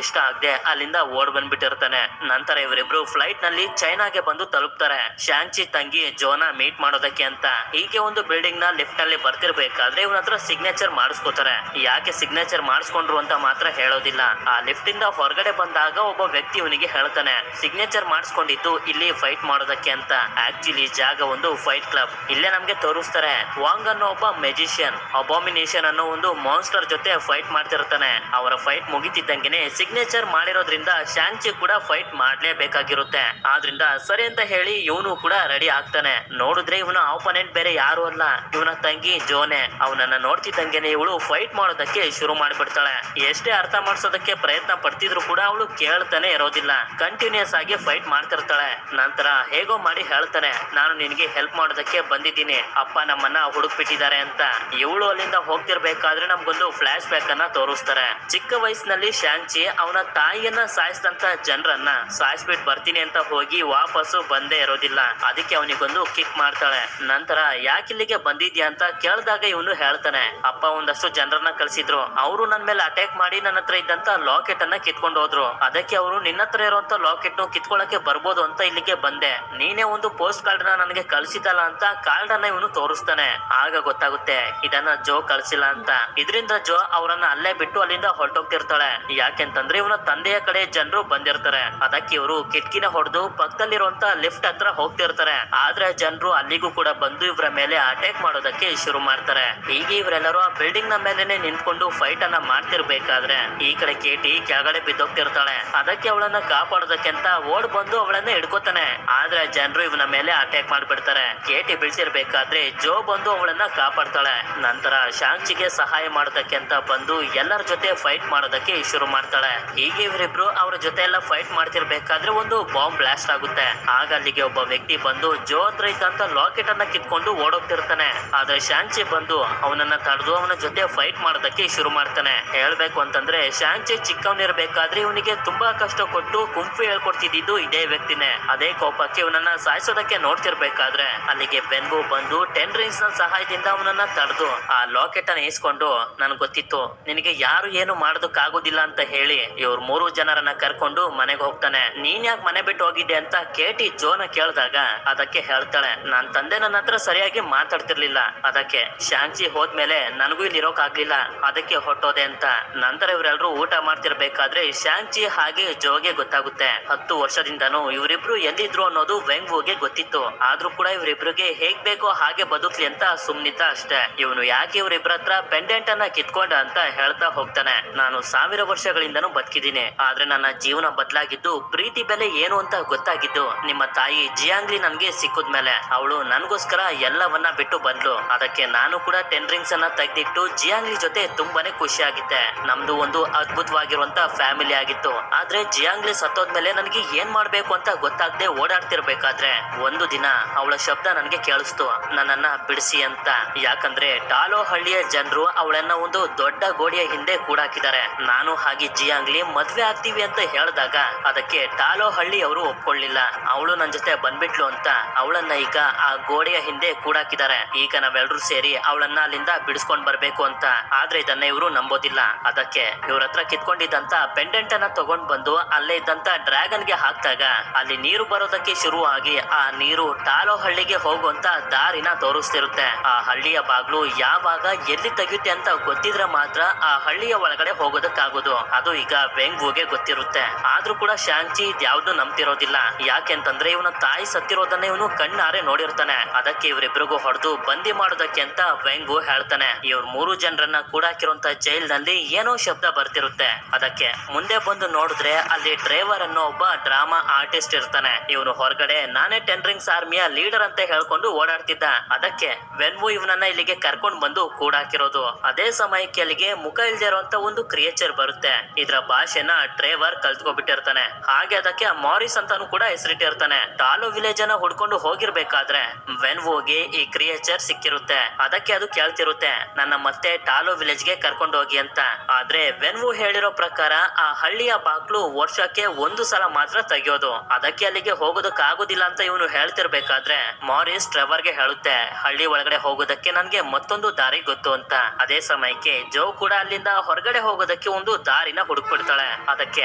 ಇಷ್ಟ ಆಗದೆ ಅಲ್ಲಿಂದ ಓಡ್ ಬಂದ್ಬಿಟ್ಟಿರ್ತಾನೆ. ನಂತರ ಇವರಿಬ್ರು ಫ್ಲೈಟ್ ನಲ್ಲಿ ಚೈನಾಗೆ ಬಂದು ತಲುಪ್ತಾರೆ, ಶಾಂಗ್ಚಿ ತಂಗಿ ಜೋನ ಮೀಟ್ ಮಾಡೋದಕ್ಕೆ ಅಂತ. ಹೀಗೆ ಒಂದು ಬಿಲ್ಡಿಂಗ್ ನ ಲಿಫ್ಟ್ ನಲ್ಲಿ ಬರ್ತಿರ್ಬೇಕಾದ್ರೆ ಇವನ ಹತ್ರ ಸಿಗ್ನೇಚರ್ ಮಾಡಿಸ್ಕೋತಾರೆ. ಯಾಕೆ ಸಿಗ್ನೇಚರ್ ಮಾಡಿಸ್ಕೊಂಡ್ರು ಅಂತ ಮಾತ್ರ ಹೇಳೋದಿಲ್ಲ. ಆ ಲಿಫ್ಟ್ ಇಂದ ಹೊರಗಡೆ ಬಂದಾಗ ಒಬ್ಬ ವ್ಯಕ್ತಿ ಇವನಿಗೆ ಹೇಳ್ತಾನೆ, ಸಿಗ್ನೇಚರ್ ಮಾಡಿಸ್ಕೊಂಡಿದ್ದು ಇಲ್ಲಿ ಫೈಟ್ ಮಾಡೋದಕ್ಕೆ ಅಂತ. ಆಕ್ಚುಲಿ ಜಾಗ ಒಂದು ಫೈಟ್ ಕ್ಲಬ್. ಇಲ್ಲೇ ನಮ್ಗೆ ತೋರಿಸ್ತಾರೆ ವಾಂಗ್ ಅನ್ನೋ ಒಬ್ಬ ಮೆಜಿಷಿಯನ್ ಅಬಾಮಿನೇಷನ್ ಅನ್ನೋ ಒಂದು ಮಾನ್ಸ್ಟರ್ ಜೊತೆ ಫೈಟ್ ಮಾಡ್ತಿರ್ತಾನೆ. ಅವರ ಫೈಟ್ ಮುಗಿತಿದ್ದಂಗೆನೆ ಸಿಗ್ನೇಚರ್ ಮಾಡಿರೋದ್ರಿಂದ ಶಾಂಗ್ಚಿ ಕೂಡ ಫೈಟ್ ಮಾಡ್ಲೇಬೇಕಾಗಿರುತ್ತೆ. ಆದ್ರಿಂದ ಸರಿ ಅಂತ ಹೇಳಿ ಇವನು ಕೂಡ ರೆಡಿ ಆಗ್ತಾನೆ. ನೋಡಿದ್ರೆ ಇವನ ಆಪೋನೆಂಟ್ ಬೇರೆ ಯಾರು ಅಲ್ಲ, ಇವನ ತಂಗಿ ಜೋನೆ. ಅವನನ್ನ ನೋಡ್ತಿದ್ದಂಗೆನೆ ಇವಳು ಫೈಟ್ ಮಾಡೋದಕ್ಕೆ ಶುರು ಮಾಡ್ಬಿಡ್ತಾಳೆ. ಎಷ್ಟೇ ಅರ್ಥ ಮಾಡಿಸೋದಕ್ಕೆ ಪ್ರಯತ್ನ ಪಡ್ತಿದ್ರು ಕೂಡ ಅವಳು ಕೇಳ್ತಾನೆ ಇರೋದಿಲ್ಲ. ಕಂಟಿನ್ಯೂಸ್ ಆಗಿ ಫೈಟ್ ಮಾಡ್ತಿರ್ತಾಳೆ. ನಂತರ ಹೇಗೋ ಮಾಡಿ ಹೇಳ್ತಾನೆ, ನಾನು ನಿನಗೆ ಹೆಲ್ಪ್ ಮಾಡೋದಕ್ಕೆ ಬಂದಿದ್ದೀನಿ, ಅಪ್ಪ ನಮ್ಮನ್ನ ಹುಡುಕ್ಬಿಟ್ಟಿದ್ದಾರೆ ಅಂತ. ಇವಳು ಅಲ್ಲಿಂದ ಹೋಗ್ತಿರ್ಬೇಕಾದ್ರೆ ನಮ್ಗೊಂದು ಫ್ಲಾಶ್ ಬ್ಯಾಕ್ ಅನ್ನ ತೋರಿಸ್ತಾರೆ. ಚಿಕ್ಕ ವಯಸ್ಸಿನಲ್ಲಿ ಶಾಂಗ್ಚಿ ಅವನ ತಾಯಿಯನ್ನ ಸಾಯಿಸಿದಂತ ಜನರನ್ನ ಸಾಯಿಸ್ಬಿಟ್ಟು ಬರ್ತೀನಿ ಅಂತ ಹೋಗಿ ವಾಪಸ್ಸು ಬಂದೇ ಇರೋದಿಲ್ಲ. ಅದಕ್ಕೆ ಅವನಿಗೊಂದು ಕಿಕ್ ಮಾಡ್ತಾಳೆ. ನಂತರ ಯಾಕಿಲ್ಲಿಗೆ ಬಂದಿದ್ಯಾ ಅಂತ ಕೇಳಿದಾಗ ಇವನು ಹೇಳ್ತಾನೆ, ಅಪ್ಪ ಒಂದಷ್ಟು ಜನರನ್ನ ಕಳ್ಸಿದ್ರು, ಅವರು ನನ್ ಮೇಲೆ ಅಟ್ಯಾಕ್ ಮಾಡಿ ನನ್ನ ಹತ್ರ ಇದ್ದಂತ ಲಾಕೆಟ್ ಅನ್ನ ಕಿತ್ಕೊಂಡು ಹೋದ್ರು. ಅದಕ್ಕೆ ಅವರು ನಿನ್ನ ಹತ್ರ ಇರುವಂತ ಲಾಕೆಟ್ ನು ಕಿತ್ಕೊಳ್ಳಕ್ಕೆ ಬರ್ಬೋದು ಅಂತ ಇಲ್ಲಿಗೆ ಬಂದೆ. ನೀನೇ ಒಂದು ಪೋಸ್ಟ್ ಕಾರ್ಡ್ ನ ನನಗೆ ಕಳ್ಸಿದಲ್ಲ ಅಂತ ಕಾರ್ಡ್ ಅನ್ನ ಇವನು ತೋರಿಸ್ತಾನೆ. ಆಗ ಗೊತ್ತಾಗುತ್ತೆ ಇದನ್ನ ಜೋ ಕಳ್ಸಿಲ್ಲ ಅಂತ. ಇದರಿಂದ ಜೋ ಅವರನ್ನ ಅಲ್ಲೇ ಬಿಟ್ಟು ಅಲ್ಲಿಂದ ಹೊರಟೋಗ್ತಿರ್ತಾಳೆ. ಯಾಕೆಂತಂದ್ರೆ ಇವನ ತಂದೆಯ ಕಡೆ ಜನರು ಬಂದಿರ್ತಾರೆ. ಅದಕ್ಕೆ ಇವರು ಕಿಟಕಿನ ಹೊಡೆದು ಪಕ್ಕದಲ್ಲಿರುವಂತ ಲಿಫ್ಟ್ ಹತ್ರ ಹೋಗ್ತಿರ್ತಾರೆ. ಆದ್ರೆ ಜನರು ಅಲ್ಲಿಗೂ ಕೂಡ ಬಂದು ಇವರ ಮೇಲೆ ಅಟ್ಯಾಕ್ ಮಾಡೋದಕ್ಕೆ ಶುರು ಮಾಡ್ತಾರೆ. ಹೀಗೆ ಇವರೆಲ್ಲರೂ ಆ ಬಿಲ್ಡಿಂಗ್ ನ ಮೇಲೆ ನಿಂತ್ಕೊಂಡು ಫೈಟ್ ಅನ್ನ ಮಾಡ್ತಿರ್ಬೇಕಾದ್ರೆ ಈ ಕಡೆ ಕೇಟಿ ಕೆಳಗಡೆ ಬಿದ್ದೋಗ್ತಿರ್ತಾಳೆ. ಅದಕ್ಕೆ ಅವಳನ್ನ ಕಾಪಾಡೋದಕ್ಕೆ ಅಂತ ಓಡ್ ಬಂದು ಅವಳನ್ನ ಹಿಡ್ಕೋತಾನೆ. ಆದ್ರೆ ಜನರು ಇವನ ಮೇಲೆ ಅಟ್ಯಾಕ್ ಮಾಡ್ಬಿಡ್ತಾರೆ. ಕೇಟಿ ಬೀಳ್ತಿರ್ಬೇಕಾದ್ರೆ ಜೋ ಬಂದು ಅವಳನ್ನ ಕಾಪಾಡ್ತಾಳೆ. ನಂತರ ಶಾಂಗ್ಚಿಗೆ ಸಹಾಯ ಮಾಡೋದಕ್ಕೆ ಅಂತ ಬಂದು ಎಲ್ಲರ ಜೊತೆ ಫೈಟ್ ಮಾಡೋದಕ್ಕೆ ಶುರು ಮಾಡ್ತಾಳೆ. ಹೀಗೆ ಇವರಿಬ್ರು ಅವ್ರ ಜೊತೆ ಎಲ್ಲ ಫೈಟ್ ಮಾಡ್ತಿರ್ಬೇಕಾದ್ರೆ ಒಂದು ಬಾಂಬ್ ಬ್ಲಾಸ್ಟ್ ಆಗುತ್ತೆ. ಆಗ ಅಲ್ಲಿಗೆ ಒಬ್ಬ ವ್ಯಕ್ತಿ ಬಂದು ಜೋ ಹತ್ರ ಇದ್ದಂತ ಲಾಕೆಟ್ ಅನ್ನ ಕಿತ್ಕೊಂಡು ಓಡೋಗ್ತಿರ್ತಾನೆ. ಆದ್ರೆ ಶಾಂಗ್ಚಿ ಬಂದು ಅವನನ್ನ ತಡೆದು ಅವನ ಜೊತೆ ಫೈಟ್ ಮಾಡೋದಕ್ಕೆ ಶುರು ಮಾಡ್ತಾನೆ. ಹೇಳ್ಬೇಕು ಅಂತಂದ್ರೆ ಶಾಂಗ್ಚಿ ಚಿಕ್ಕವನಿರ್ಬೇಕಾದ್ರೆ ಇವನಿಗೆ ತುಂಬಾ ಕಷ್ಟ ಕೊಟ್ಟು ಕುಂಫು ಹೇಳ್ಕೊಡ್ತಿದ್ದು ಇದೇ ವ್ಯಕ್ತಿನೇ. ಅದೇ ಕೋಪಕ್ಕೆ ಇವನನ್ನ ಸಾಯಿಸೋದಕ್ಕೆ ನೋಡ್ತಿರ್ಬೇಕಾದ್ರೆ ಅಲ್ಲಿಗೆ ವೆನ್ವು ಬಂದು 10 ರಿಂಗ್ಸ್ ನ ಸಹಾಯದಿಂದ ಅವನನ್ನ ತಡೆದು ಆ ಲಾಕೆಟ್ ಅನ್ನ ಇಸ್ಕೊಂಡು, ನನ್ಗೆ ಗೊತ್ತಿತ್ತು ನಿನಗೆ ಯಾರು ಏನು ಮಾಡೋದಕ್ಕಾಗೋದಿಲ್ಲ ಅಂತ ಹೇಳಿ ಇವ್ರ 3 ಜನರನ್ನ ಕರ್ಕೊಂಡು ಮನೆಗೆ ಹೋಗ್ತಾನೆ. ನೀನ್ ಯಾಕೆ ಮನೆ ಬಿಟ್ಟು ಹೋಗಿದ್ದೆ ಅಂತ ಕೇಟಿ ಜೋನ ಕೇಳಿದಾಗ ಅದಕ್ಕೆ ಹೇಳ್ತಾಳೆ, ನನ್ ತಂದೆ ನನ್ನ ಹತ್ರ ಸರಿಯಾಗಿ ಮಾತಾಡ್ತಿರ್ಲಿಲ್ಲ, ಅದಕ್ಕೆ ಶಾಂಗ್ಚಿ ಹೋದ್ಮೇಲೆ ನನಗೂ ಇಲ್ಲಿ ಇರೋಕ್ ಆಗ್ಲಿಲ್ಲ, ಅದಕ್ಕೆ ಹೊಟ್ಟೋದೆ ಅಂತ. ನಂತರ ಇವರೆಲ್ಲರೂ ಊಟ ಮಾಡ್ತಿರ್ಬೇಕಾದ್ರೆ ಶಾಂಗ್ಚಿ ಹಾಗೆ ಜೋಗೆ ಗೊತ್ತಾಗುತ್ತೆ 10 ವರ್ಷದಿಂದನೂ ಇವರಿಬ್ರು ಎಲ್ಲಿದ್ರು ಅನ್ನೋದು ವೆಂಗ್ವುಗೆ ಗೊತ್ತಿತ್ತು. ಆದ್ರೂ ಕೂಡ ಇವರಿಬ್ರಿಗೆ ಹೇಗ್ ಬೇಕೋ ಹಾಗೆ ಬದುಕ್ಲಿ ಅಂತ ಸುಮ್ನಿದ್ದ ಅಷ್ಟೇ. ಇವನು ಯಾಕೆ ಇವರಿಬ್ರ ಹತ್ರ ಪೆಂಡೆಂಟ್ ಅನ್ನ ಕಿತ್ಕೊಂಡ ಅಂತ ಹೇಳ್ತಾ ಹೋಗ್ತಾನೆ. ನಾನು 1000 ವರ್ಷಗಳಿಂದನೂ ಬದುಕಿದ್ದೀನಿ, ಆದ್ರೆ ನನ್ನ ಜೀವನ ಬದಲಾಗಿದ್ದು ಪ್ರೀತಿ ಬೆಲೆ ಏನು ಅಂತ ಗೊತ್ತಾಗಿದ್ದು ನಿಮ್ಮ ತಾಯಿ ಜಿಯಾಂಗ್ಲಿ ನನ್ಗೆ ಸಿಕ್ಕದ್ಮೇಲೆ. ಅವಳು ನನ್ಗೋಸ್ಕರ ಎಲ್ಲವನ್ನ ಬಿಟ್ಟು ಬಂದ್ಲು. ಅದಕ್ಕೆ ನಾನು ಕೂಡ 10 ರಿಂಗ್ಸ್ ಅನ್ನ ತೆಗೆದಿಟ್ಟು ಜಿಯಾಂಗ್ಲಿ ಜೊತೆ ತುಂಬಾನೇ ಖುಷಿ ಆಗಿದ್ದೆ. ನಮ್ದು ಒಂದು ಅದ್ಭುತವಾಗಿರುವಂತ ಫ್ಯಾಮಿಲಿ ಆಗಿತ್ತು. ಆದ್ರೆ ಜಿಯಾಂಗ್ಲಿ ಸತ್ತೋದ್ಮೇಲೆ ನನಗೆ ಏನ್ ಮಾಡ್ಬೇಕು ಅಂತ ಗೊತ್ತಾಗದೆ ಓಡಾಡ್ತಿರ್ಬೇಕಾದ್ರೆ ಒಂದು ದಿನ ಅವಳ ಶಬ್ದ ನನ್ಗೆ ಕೇಳಿಸ್ತು, ನನ್ನನ್ನ ಬಿಡಿಸಿ ಅಂತ. ಯಾಕಂದ್ರೆ ಟಾಲೋ ಹಳ್ಳಿಯ ಜನರು ಅವಳನ್ನ ಒಂದು ದೊಡ್ಡ ಗೋಡೆಯ ಹಿಂದೆ ಕೂಡಾಕಿದ್ದಾರೆ. ನಾನು ಹಾಗೆ ಜಿಯಾಂಗ್ಲಿ ಮದ್ವೆ ಆಗ್ತೀವಿ ಅಂತ ಹೇಳಿದಾಗ ಅದಕ್ಕೆ ಟಾಲೋ ಹಳ್ಳಿ ಅವರು ಒಪ್ಕೊಳ್ಳಿಲ್ಲ. ಅವಳು ನನ್ ಜೊತೆ ಬಂದ್ಬಿಟ್ಲು ಅಂತ ಅವಳನ್ನ ಈಗ ಆ ಗೋಡೆಯ ಹಿಂದೆ ಕೂಡಾಕಿದ್ದಾರೆ. ಈಗ ನಾವೆಲ್ಲರೂ ಸೇರಿ ಅವಳನ್ನ ಅಲ್ಲಿಂದ ಬಿಡಿಸ್ಕೊಂಡ್ ಬರ್ಬೇಕು ಅಂತ. ಆದ್ರೆ ಇದನ್ನ ಇವರು ನಂಬೋದಿಲ್ಲ. ಅದಕ್ಕೆ ಇವ್ರ ಹತ್ರ ಕಿತ್ಕೊಂಡಿದ್ದಂತ ಪೆಂಡೆಂಟ್ ಅನ್ನ ತಗೊಂಡ್ ಬಂದು ಅಲ್ಲೇ ಇದ್ದಂತ ಡ್ರ್ಯಾಗನ್ ಗೆ ಹಾಕ್ದಾಗ ಅಲ್ಲಿ ನೀರು ಬರೋದಕ್ಕೆ ಶುರುವಾಗಿ ಆ ನೀರು ಟಾಲೋ ಹಳ್ಳಿಗೆ ಹೋಗುವಂತ ದಾರಿನ ತೋರಿಸ್ತಿರುತ್ತೆ. ಆ ಹಳ್ಳಿಯ ಬಾಗ್ಲು ಯಾವಾಗ ಎಲ್ಲಿ ತೆಗೆಯುತ್ತೆ ಅಂತ ಗೊತ್ತಿದ್ರೆ ಮಾತ್ರ ಆ ಹಳ್ಳಿಯ ಒಳಗಡೆ ಹೋಗೋದಕ್ಕಾಗೋದು. ಅದು ಈಗ ವೆಂಗ್ವುಗೆ ಗೊತ್ತಿರುತ್ತೆ. ಆದ್ರೂ ಕೂಡ ಶಾಂಗ್ಚಿ ಇದ್ಯಾವ್ದು ನಂಬ್ತಿರೋದಿಲ್ಲ. ಯಾಕೆಂತಂದ್ರೆ ಇವನ ತಾಯಿ ಸತ್ತಿರೋದನ್ನ ಇವನು ಕಣ್ಣಾರೆ ನೋಡಿರ್ತಾನೆ. ಅದಕ್ಕೆ ಇವರಿಬ್ರಿಗೂ ಹೊಡೆದು ಬಂದಿ ಮಾಡೋದಕ್ಕೆ ಅಂತ ವೆಂಗ್ವು ಹೇಳ್ತಾನೆ. ಇವ್ರ 3 ಜನರನ್ನ ಕೂಡಾಕಿರುವಂತ ಜೈಲ್ ನಲ್ಲಿ ಏನೋ ಶಬ್ದ ಬರ್ತಿರುತ್ತೆ. ಅದಕ್ಕೆ ಮುಂದೆ ಬಂದು ನೋಡಿದ್ರೆ ಅಲ್ಲಿ ಡ್ರೈವರ್ ಅನ್ನೋ ಒಬ್ಬ ಡ್ರಾಮಾ ಆರ್ಟಿಸ್ಟ್ ಇರ್ತಾನೆ. ಇವನು ಹೊರಗಡೆ ನಾನೇ 10 ರಿಂಗ್ಸ್ ಆರ್ಮಿಯ ಲೀಡರ್ ಅಂತ ಹೇಳ್ಕೊಂಡು ಓಡಾಡ್ತಿದ್ದ. ಅದಕ್ಕೆ ವೆನ್ವು ಇವನನ್ನ ಇಲ್ಲಿಗೆ ಕರ್ಕೊಂಡ್ ಬಂದು ಕೂಡಾಕಿರೋದು. ಇರೋದು. ಅದೇ ಸಮಯಕ್ಕೆ ಅಲ್ಲಿಗೆ ಮುಖ ಇಲ್ದೇ ಇರುವಂತ ಒಂದು ಕ್ರಿಯೇಚರ್ ಬರುತ್ತೆ. ಇದರ ಭಾಷೆನ ಟ್ರೇವರ್ ಕಲ್ತ್ಕೊಬಿಟ್ಟಿರ್ತಾನೆ. ಹಾಗೆ ಅದಕ್ಕೆ ಮಾರಿಸ್ ಅಂತಾನು ಕೂಡ ಹೆಸರಿಟ್ಟಿರ್ತಾನೆ. ಟಾಲೋ ವಿಲೇಜ್ ಅನ್ನ ಹುಡ್ಕೊಂಡು ಹೋಗಿರ್ಬೇಕಾದ್ರೆ ವೆನ್ವೋಗೆ ಈ ಕ್ರಿಯೇಚರ್ ಸಿಕ್ಕಿರುತ್ತೆ. ಅದಕ್ಕೆ ಅದು ಕೇಳ್ತಿರುತ್ತೆ, ನನ್ನ ಮತ್ತೆ ಟಾಲೋ ವಿಲೇಜ್ ಗೆ ಕರ್ಕೊಂಡು ಹೋಗಿ ಅಂತ. ಆದ್ರೆ ವೆನ್ವು ಹೇಳಿರೋ ಪ್ರಕಾರ ಆ ಹಳ್ಳಿಯ ಬಾಗ್ಲು ವರ್ಷಕ್ಕೆ ಒಂದು ಸಲ ಮಾತ್ರ ತೆಗೆಯೋದು. ಅದಕ್ಕೆ ಅಲ್ಲಿಗೆ ಹೋಗೋದಕ್ಕಾಗೋದಿಲ್ಲ ಅಂತ ಇವನು ಹೇಳ್ತಿರ್ಬೇಕಾದ್ರೆ ಮಾರಿಸ್ ಟ್ರೆವರ್ಗೆ ಹೇಳುತ್ತೆ, ಹಳ್ಳಿ ಒಳಗಡೆ ಹೋಗೋದಕ್ಕೆ ನನ್ಗೆ ಮತ್ತೊಂದು ದಾರಿ ಗೊತ್ತು ಅಂತ. ಅದೇ ಸಮಯಕ್ಕೆ ಜೋ ಕೂಡ ಅಲ್ಲಿಂದ ಹೊರಗಡೆ ಹೋಗೋದಕ್ಕೆ ಒಂದು ದಾರಿನ ಹುಡುಕ್ಬಿಡ್ತಾಳೆ. ಅದಕ್ಕೆ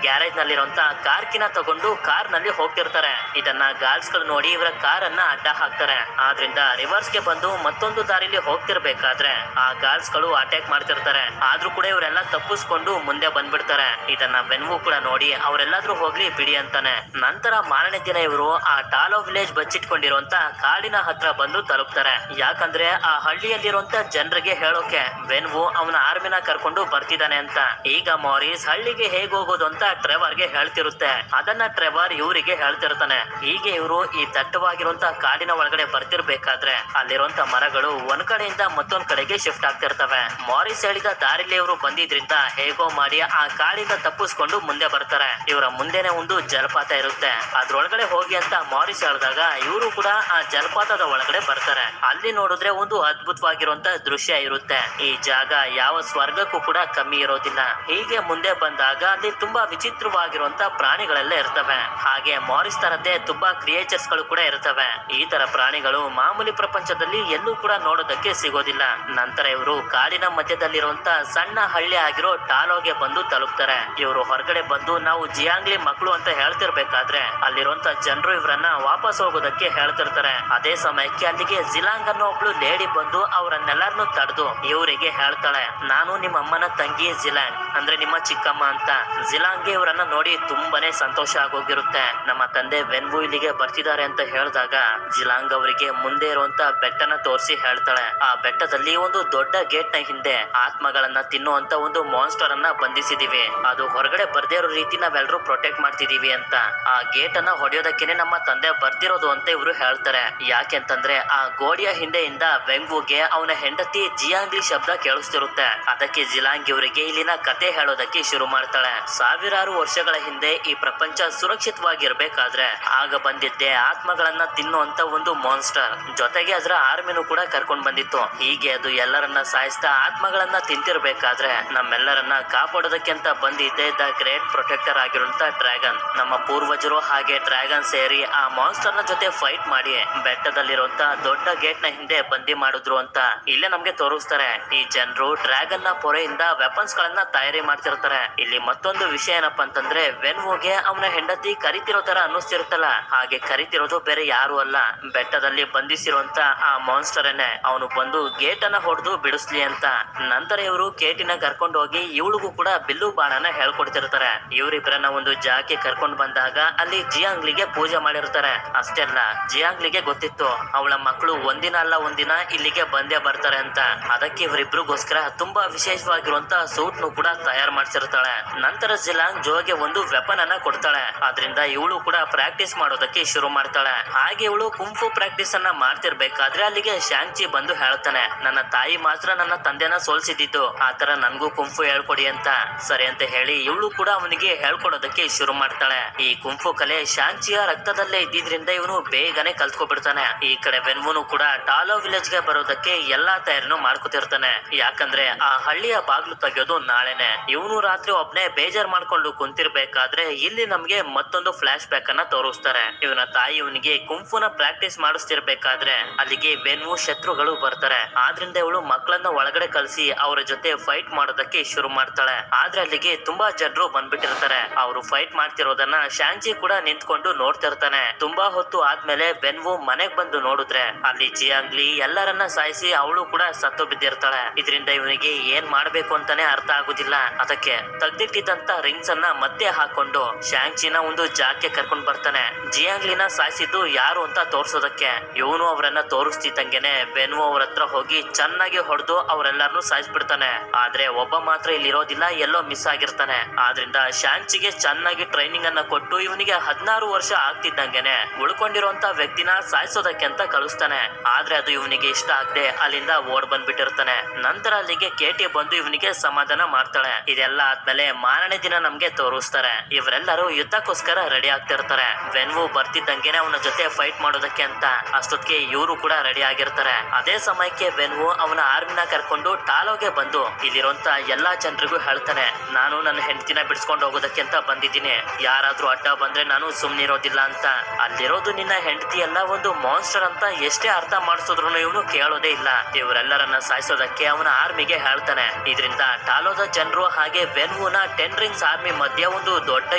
ಗ್ಯಾರೇಜ್ ನಲ್ಲಿರುವಂತ ಕಾರ್ಕಿನ ತಗೊಂಡು ಕಾರ್ ನಲ್ಲಿ ಹೋಗ್ತಿರ್ತಾರೆ. ಇದನ್ನ ಗಾರ್ಡ್ಸ್ ಗಳು ನೋಡಿ ಇವರ ಕಾರ್ ಅನ್ನ ಅಡ್ಡ ಹಾಕ್ತಾರೆ. ಆದ್ರಿಂದ ರಿವರ್ಸ್ ಗೆ ಬಂದು ಮತ್ತೊಂದು ದಾರಿಲಿ ಹೋಗ್ತಿರ್ಬೇಕಾದ್ರೆ ಆ ಗಾರ್ಡ್ಸ್ ಗಳು ಅಟ್ಯಾಕ್ ಮಾಡ್ತಿರ್ತಾರೆ. ಆದ್ರೂ ಕೂಡ ಇವರೆಲ್ಲ ತಪ್ಪಿಸ್ಕೊಂಡು ಮುಂದೆ ಬಂದ್ಬಿಡ್ತಾರೆ. ಇದನ್ನ ವೆನ್ವು ಕೂಡ ನೋಡಿ ಅವರೆಲ್ಲಾದ್ರೂ ಹೋಗ್ಲಿ ಬಿಡಿ ಅಂತಾನೆ. ನಂತರ ಮಾರನೇ ದಿನ ಇವರು ಆ ಟಾಲೋ ವಿಲೇಜ್ ಬಚ್ಚಿಟ್ಕೊಂಡಿರುವಂತ ಕಾಡಿನ ಹತ್ರ ಬಂದು ತಲುಪ್ತಾರೆ. ಯಾಕಂದ್ರೆ ಆ ಹಳ್ಳಿಯಲ್ಲಿರುವಂತ ಜನರಿಗೆ ಹೇಳೋಕೆ ವೆನ್ವು ಅವನ ಆರ್ಮಿನ ಕರ್ಕೊಂಡು ಬರ್ತಿದ್ದಾನೆ ಅಂತ. ಈಗ ಮಾರಿಸ್ ಹಳ್ಳಿಗೆ ಹೇಗ್ ಹೋಗೋದು ಅಂತ ಟ್ರೆವರ್ಗೆ ಹೇಳ್ತಿರುತ್ತೆ. ಅದನ್ನ ಟ್ರೆವರ್ ಇವರಿಗೆ ಹೇಳ್ತಿರ್ತಾನೆ. ಹೀಗೆ ಇವರು ಈ ದಟ್ಟವಾಗಿರುವಂತ ಕಾಡಿನ ಒಳಗಡೆ ಬರ್ತಿರ್ಬೇಕಾದ್ರೆ ಅಲ್ಲಿರುವಂತ ಮರಗಳು ಒಂದ್ ಕಡೆಯಿಂದ ಮತ್ತೊಂದ್ ಕಡೆಗೆ ಶಿಫ್ಟ್ ಆಗ್ತಿರ್ತವೆ. ಮಾರಿಸ್ ಹೇಳಿದ ದಾರಿಲಿ ಇವರು ಬಂದಿದ್ರಿಂದ ಹೇಗೋ ಮಾಡಿ ಆ ಕಾಡಿಂದ ತಪ್ಪಿಸ್ಕೊಂಡು ಮುಂದೆ ಬರ್ತಾರೆ. ಇವರ ಮುಂದೆನೆ ಒಂದು ಜಲಪಾತ ಇರುತ್ತೆ. ಅದ್ರೊಳಗಡೆ ಹೋಗಿ ಅಂತ ಮಾರಿಸ್ ಹೇಳಿದಾಗ ಇವರು ಕೂಡ ಆ ಜಲಪಾತದ ಒಳಗಡೆ ಬರ್ತಾರೆ. ಅಲ್ಲಿ ನೋಡಿದ್ರೆ ಒಂದು ಅದ್ಭುತವಾಗಿರುವಂತ ದೃಶ್ಯ ಇರುತ್ತೆ. ಈ ಜಾಗ ಯಾವ ಸ್ವರ್ಗಕ್ಕೂ ಕೂಡ ಕಮ್ಮಿ ಇರೋದಿಲ್ಲ. ಹೀಗೆ ಮುಂದೆ ಬಂದಾಗ ಅಲ್ಲಿ ತುಂಬಾ ವಿಚಿತ್ರವಾಗಿರುವಂತ ಪ್ರಾಣಿಗಳೆಲ್ಲ ಇರ್ತವೆ. ಹಾಗೆ ಮಾರಿಸ್ ತರದ್ದೇ ತುಂಬಾ ಕ್ರಿಯೇಚರ್ಸ್ ಗಳು ಕೂಡ ಇರ್ತವೆ. ಈ ತರ ಪ್ರಾಣಿಗಳು ಮಾಮೂಲಿ ಪ್ರಪಂಚದಲ್ಲಿ ಎಲ್ಲೂ ಕೂಡ ನೋಡೋದಕ್ಕೆ ಸಿಗೋದಿಲ್ಲ. ನಂತರ ಇವರು ಕಾಡಿನ ಮಧ್ಯದಲ್ಲಿರುವಂತ ಸಣ್ಣ ಹಳ್ಳಿ ಆಗಿರೋ ಟಾಲೋಗೆ ಬಂದು ತಲುಪ್ತಾರೆ. ಇವರು ಹೊರಗಡೆ ಬಂದು ನಾವು ಜಿಯಾಂಗ್ಲಿ ಮಕ್ಕಳು ಅಂತ ಹೇಳ್ತಿರ್ಬೇಕಾದ್ರೆ ಅಲ್ಲಿರುವಂತ ಜನರು ಇವರನ್ನ ವಾಪಸ್ ಹೋಗೋದಕ್ಕೆ ಹೇಳ್ತಿರ್ತಾರೆ. ಅದೇ ಸಮಯಕ್ಕೆ ಅಲ್ಲಿಗೆ ಜಿಲಾಂಗ್ ಅನ್ನೋ ಒಬ್ಳು ಲೇಡಿ ಬಂದು ಅವರನ್ನೆಲ್ಲರನ್ನು ತಡೆದು ಇವರಿಗೆ ಹೇಳ್ತಾಳೆ, ನಾನು ನಿಮ್ಮ ಅಮ್ಮನ ತಂಗಿ ಜಿಲಾಂಗ್, ಅಂದ್ರೆ ನಿಮ್ಮ ಚಿಕ್ಕಮ್ಮ ಅಂತ. ಜಿಲಾಂಗ್ಗೆ ಇವರನ್ನ ನೋಡಿ ತುಂಬಾನೇ ಸಂತೋಷ ಆಗೋಗಿರುತ್ತೆ. ನಮ್ಮ ತಂದೆ ವೆನ್ವು ಇಲ್ಲಿಗೆ ಬರ್ತಿದ್ದಾರೆ ಅಂತ ಹೇಳಿದಾಗ ಜಿಲಾಂಗ್ ಅವರಿಗೆ ಮುಂದೆ ಇರುವಂತ ಬೆಟ್ಟನ ತೋರಿಸಿ ಹೇಳ್ತಾಳೆ, ಆ ಬೆಟ್ಟದಲ್ಲಿ ಒಂದು ದೊಡ್ಡ ಗೇಟ್ ನ ಹಿಂದೆ ಆತ್ಮಗಳನ್ನ ತಿನ್ನುವಂತ ಒಂದು ಮಾನ್ಸ್ಟರ್ ಅನ್ನ ಬಂಧಿಸಿದೀವಿ. ಅದು ಹೊರಗಡೆ ಬರ್ದೇ ಇರೋ ರೀತಿ ನಾವೆಲ್ಲರೂ ಪ್ರೊಟೆಕ್ಟ್ ಮಾಡ್ತಿದೀವಿ ಅಂತ. ಆ ಗೇಟ್ ಅನ್ನ ಹೊಡೆಯೋದಕ್ಕೇನೆ ನಮ್ಮ ತಂದೆ ಬರ್ತಿರೋದು ಅಂತ ಇವರು ಹೇಳ್ತಾರೆ. ಯಾಕೆಂತಂದ್ರೆ ಆ ಗೋಡೆಯ ಹಿಂದೆಯಿಂದ ವೆಂಗುಗೆ ಅವನ ಹೆಂಡತಿ ಜಿಯಾಂಗ್ಲಿ ಶಬ್ದ ಕೇಳಿಸ್ತಿರುತ್ತೆ. ಅದಕ್ಕೆ ಜಿಲಾಂಗ್ ಇವರಿಗೆ ಇಲ್ಲಿನ ಕತೆ ಹೇಳೋದಕ್ಕೆ ಶುರು ಮಾಡ್ತಾಳೆ. ಸಾವಿರಾರು ವರ್ಷಗಳ ಹಿಂದೆ ಈ ಪ್ರಪಂಚ ಸುರಕ್ಷಿತವಾಗಿರ್ಬೇಕಾದ್ರೆ ಆಗ ಬಂದಿದ್ದೆ ಆತ್ಮಗಳನ್ನ ತಿನ್ನುವಂತ ಒಂದು ಮಾನ್ಸ್ಟರ್. ಜೊತೆಗೆ ಅದರ ಆರ್ಮಿನೂ ಕೂಡ ಕರ್ಕೊಂಡ್ ಬಂದಿತ್ತು. ಹೀಗೆ ಅದು ಎಲ್ಲರನ್ನ ಸಾಯಿಸ್ತಾ ಆತ್ಮಗಳನ್ನ ತಿಂತಿರ್ಬೇಕಾದ್ರೆ ನಮ್ಮೆಲ್ಲರನ್ನ ಕಾಪಾಡೋದಕ್ಕೆ ಅಂತ ಬಂದಿದ್ದೆ ದ ಗ್ರೇಟ್ ಪ್ರೊಟೆಕ್ಟರ್ ಆಗಿರುವಂತ ಡ್ರ್ಯಾಗನ್. ನಮ್ಮ ಪೂರ್ವಜರು ಹಾಗೆ ಡ್ರ್ಯಾಗನ್ ಸೇರಿ ಆ ಮಾನ್ಸ್ಟರ್ ನ ಜೊತೆ ಫೈಟ್ ಮಾಡಿ ಬೆಟ್ಟದಲ್ಲಿರುವಂತ ದೊಡ್ಡ ಗೇಟ್ ನ ಹಿಂದೆ ಬಂದಿ ಮಾಡಿದ್ರು ಅಂತ ಇಲ್ಲೇ ನಮ್ಗೆ ತೋರಿಸ್ತಾರೆ. ಈ ಜನರು ಡ್ರ್ಯಾಗನ್ ನ ಪೊರೆಯಿಂದ ವೆಪನ್ಸ್ ಗಳನ್ನ ತಯಾರಿ ಮಾಡ್ತಿರ್ತಾರೆ. ಇಲ್ಲಿ ಮತ್ತೊಂದು ವಿಷಯ ಏನಪ್ಪಾ ಅಂತಂದ್ರೆ ವೆನ್ವೋಗೆ ಅವನ ಹೆಂಡತಿ ಕರಿತಿರೋ ತರ ಅನ್ನಿಸ್ತಿರುತ್ತಲ್ಲ, ಹಾಗೆ ಕರಿತಿರೋದು ಬೇರೆ ಯಾರು ಅಲ್ಲ, ಬೆಟ್ಟದಲ್ಲಿ ಬಂಧಿಸಿರುವಂತ ಆ ಮಾನ್ಸ್ಟರ್ ಏನೇ. ಅವನು ಬಂದು ಗೇಟ್ ಅನ್ನ ಹೊಡೆದು ಬಿಡಿಸ್ಲಿ ಅಂತ. ನಂತರ ಇವರು ಕೇಟಿನ ಕರ್ಕೊಂಡು ಹೋಗಿ ಇವಳಿಗೂ ಕೂಡ ಬಿಲ್ಲು ಬಾಣನ ಹೇಳ್ಕೊಡ್ತಿರ್ತಾರೆ. ಇವರಿಬ್ಬರನ್ನ ಒಂದು ಜಾಗಕ್ಕೆ ಕರ್ಕೊಂಡು ಬಂದಾಗ ಅಲ್ಲಿ ಜಿಯಾಂಗ್ಲಿಗೆ ಪೂಜೆ ಮಾಡಿರ್ತಾರೆ. ಅಷ್ಟೇ ಅಲ್ಲ, ಜಿಯಾಂಗ್ಲಿಗೆ ಗೊತ್ತಿತ್ತು ಅವಳ ಮಕ್ಕಳು ಒಂದಿನ ಅಲ್ಲ ಒಂದಿನ ಇಲ್ಲಿಗೆ ಬಂದೇ ಬರ್ತಾರೆ ಅಂತ. ಅದಕ್ಕೆ ಇವರಿಬ್ರಿಗೋಸ್ಕರ ತುಂಬಾ ವಿಶೇಷವಾಗಿರುವಂತ ಸೂಟ್ ನು ಕೂಡ ತಯಾರು ಮಾಡಿಸಿರ್ತಾಳೆ. ನಂತರ ಜಿಲಾಂಗ್ ಜೋಗೆ ಒಂದು ವೆಪನ್ ಅನ್ನ ಕೊಡ್ತಾಳೆ. ಆದ್ರಿಂದ ಇವಳು ಕೂಡ ಪ್ರಾಕ್ಟೀಸ್ ಮಾಡೋದಕ್ಕೆ ಶುರು ಮಾಡ್ತಾಳೆ. ಹಾಗೆ ಇವಳು ಕುಂಫು ಪ್ರಾಕ್ಟೀಸ್ ಅನ್ನ ಮಾಡ್ತಿರ್ಬೇಕಾದ್ರೆ ಅಲ್ಲಿಗೆ ಶಾಂಗ್ಚಿ ಬಂದು ಹೇಳ್ತಾನೆ, ನನ್ನ ತಾಯಿ ಮಾತ್ರ ನನ್ನ ತಂದೆನ ಸೋಲ್ಸಿದ್ದು, ಆತರ ನನ್ಗೂ ಕುಂಫು ಹೇಳ್ಕೊಡಿ ಅಂತ. ಸರಿ ಅಂತ ಹೇಳಿ ಇವಳು ಕೂಡ ಅವನಿಗೆ ಹೇಳ್ಕೊಡೋದಕ್ಕೆ ಶುರು ಮಾಡ್ತಾಳೆ. ಈ ಕುಂಫು ಕಲೆ ಶಾಂಗ್ಚಿಯ ರಕ್ತದಲ್ಲೇ ಇದ್ದಿದ್ರಿಂದ ಇವನು ಬೇಗನೆ ಕಲ್ತ್ಕೊಬಿಡ್ತಾನೆ. ಈ ಕಡೆ ವೆನ್ವುನು ಕೂಡ ಟಾಲೋ ವಿಲೇಜ್ ಗೆ ಬರೋದಕ್ಕೆ ಎಲ್ಲಾ ತಯಾರಿನೂ ಮಾಡ್ಕೊತಿರ್ತಾನೆ. ಯಾಕಂದ್ರೆ ಆ ಹಳ್ಳಿಯ ಬಾಗ್ಲು ತೆಗೆಯೋದು ನಾಳೆನೆ. ಇವನು ರಾತ್ರಿ ಒಬ್ನೇ ಬೇಜಾರ್ ಮಾಡ್ಕೊಂಡು ಕುಂತಿರ್ಬೇಕಾದ್ರೆ ಇಲ್ಲಿ ನಮ್ಗೆ ಮತ್ತೊಂದು ಫ್ಲಾಶ್ ಬ್ಯಾಕ್ ಅನ್ನ ತೋರಿಸ್ತಾರೆ. ಇವನ ತಾಯಿ ಇವನಿಗೆ ಕುಂಫುನ ಪ್ರಾಕ್ಟೀಸ್ ಮಾಡಿಸ್ತಿರ್ಬೇಕಾದ್ರೆ ಅಲ್ಲಿಗೆ ವೆನ್ವು ಶತ್ರುಗಳು ಬರ್ತಾರೆ. ಆದ್ರಿಂದ ಇವಳು ಮಕ್ಕಳನ್ನ ಒಳಗಡೆ ಕಳಿಸಿ ಅವರ ಜೊತೆ ಫೈಟ್ ಮಾಡೋದಕ್ಕೆ ಶುರು ಮಾಡ್ತಾಳೆ. ಆದ್ರೆ ಅಲ್ಲಿಗೆ ತುಂಬಾ ಜನರು ಬಂದ್ಬಿಟ್ಟಿರ್ತಾರೆ. ಅವರು ಫೈಟ್ ಮಾಡ್ತಿರೋದನ್ನ ಶಾಂಗ್ಚಿ ಕೂಡ ನಿಂತ್ಕೊಂಡು ನೋಡ್ತಿರ್ತಾನೆ. ತುಂಬಾ ಹೊತ್ತು ಆದ್ಮೇಲೆ ವೆನ್ವು ಮನೆಗ್ ಬಂದು ನೋಡಿದ್ರೆ ಅಲ್ಲಿ ಜಿಯಾಂಗ್ಲಿ ಎಲ್ಲರನ್ನ ಸಾಯಿಸಿ ಅವಳು ಕೂಡ ಸತ್ತು ಬಿದ್ದಿರ್ತಾಳೆ. ಇದರಿಂದ ಇವನಿಗೆ ಏನ್ ಮಾಡ್ಬೇಕು ಅಂತಾನೆ ಅರ್ಥ ಆಗುದಿಲ್ಲ. ಅದಕ್ಕೆ ತೆಗ್ದಿಟ್ಟಿದ್ದಂತ ರಿಂಗ್ಸ್ ಅನ್ನ ಮತ್ತೆ ಹಾಕೊಂಡು ಶಾಂಗ್ಚಿನ ಒಂದು ಜಾಗಕ್ಕೆ ಕರ್ಕೊಂಡ್ ಬರ್ತಾನೆ. ಜಿಯಾಂಗ್ಲಿನ ಸಾಯಿಸಿದ್ದು ಯಾರು ಅಂತ ತೋರ್ಸೋದಕ್ಕೆ. ಇವನು ಅವರನ್ನ ತೋರಿಸ್ತಿದ್ದಂಗೆನೆ ವೆನ್ವು ಅವ್ರ ಹತ್ರ ಹೋಗಿ ಚೆನ್ನಾಗಿ ಹೊಡೆದು ಅವರೆಲ್ಲರನ್ನು ಸಾಯಿಸ್ಬಿಡ್ತಾನೆ. ಆದ್ರೆ ಒಬ್ಬ ಮಾತ್ರ ಇಲ್ಲಿ ಇರೋದಿಲ್ಲ, ಎಲ್ಲೋ ಮಿಸ್ ಆಗಿರ್ತಾನೆ. ಆದ್ರಿಂದ ಶಾಂಗ್ಚಿಗೆ ಚೆನ್ನಾಗಿ ಟ್ರೈನಿಂಗ್ ಅನ್ನ ಕೊಟ್ಟು ಇವನಿಗೆ 16 ವರ್ಷ ಆಗ್ತಿದ್ದಂಗೆನೆ ಉಳ್ಕೊಂಡಿರುವಂತ ವ್ಯಕ್ತಿನ ಸಾಯಿಸೋದಕ್ಕೆ ಅಂತ ಕಳಿಸ್ತಾನೆ. ಆದ್ರೆ ಅದು ಇವನಿಗೆ ಇಷ್ಟ ಆಗದೆ ಅಲ್ಲಿಂದ ಓಡ್ ಬಂದ್ಬಿಟ್ಟಿರ್ತಾನೆ. ಹೋಗ್ತಿರ್ತಾನೆ. ನಂತರ ಅಲ್ಲಿಗೆ ಕೇಟಿ ಬಂದು ಇವನಿಗೆ ಸಮಾಧಾನ ಮಾಡ್ತಾಳೆ. ಇದೆಲ್ಲ ಆದ್ಮೇಲೆ ಮಾರನೇ ದಿನ ನಮ್ಗೆ ತೋರಿಸ್ತಾರೆ. ಇವರೆಲ್ಲರೂ ಯುದ್ಧಕ್ಕೋಸ್ಕರ ರೆಡಿ ಆಗ್ತಿರ್ತಾರೆ. ವೆನ್ವು ಬರ್ತಿದ್ದಂಗೆನೆ ಅವನ ಜೊತೆ ಫೈಟ್ ಮಾಡೋದಕ್ಕೆ ಅಂತ ಅಷ್ಟೊತ್ತಿಗೆ ಇವರು ಕೂಡ ರೆಡಿ ಆಗಿರ್ತಾರೆ. ಅದೇ ಸಮಯಕ್ಕೆ ವೆನ್ವು ಅವನ ಆರ್ಮಿನ ಕರ್ಕೊಂಡು ಟಾಲೋಗೆ ಬಂದು ಇಲ್ಲಿರುವಂತ ಎಲ್ಲಾ ಜನರಿಗೂ ಹೇಳ್ತಾನೆ, ನಾನು ನನ್ನ ಹೆಂಡತಿನ ಬಿಡಿಸ್ಕೊಂಡು ಹೋಗೋದಕ್ಕೆ ಅಂತ ಬಂದಿದ್ದೀನಿ. ಯಾರಾದ್ರೂ ಅಡ್ಡ ಬಂದ್ರೆ ನಾನು ಸುಮ್ನಿರೋದಿಲ್ಲ ಅಂತ. ಅಲ್ಲಿರೋದು ನಿನ್ನ ಹೆಂಡತಿ ಎಲ್ಲ ಒಂದು ಮಾನ್ಸ್ಟರ್ ಅಂತ ಎಷ್ಟೇ ಅರ್ಥ ಮಾಡಿಸಿದ್ರು ಇವನು ಕೇಳೋದೇ ಇಲ್ಲ. ಇವರೆಲ್ಲರನ್ನ ಸಾಯಿಸೋದಕ್ಕೆ ಅವನ ಆರ್ಮಿಗೆ ಹೇಳ್ತಾನೆ. ಇದರಿಂದ ಟಾಲೋದ ಜನರು ಹಾಗೆ ವೆನ್ವುನ 10 ರಿಂಗ್ಸ್ ಆರ್ಮಿ ಮಧ್ಯೆ ಒಂದು ದೊಡ್ಡ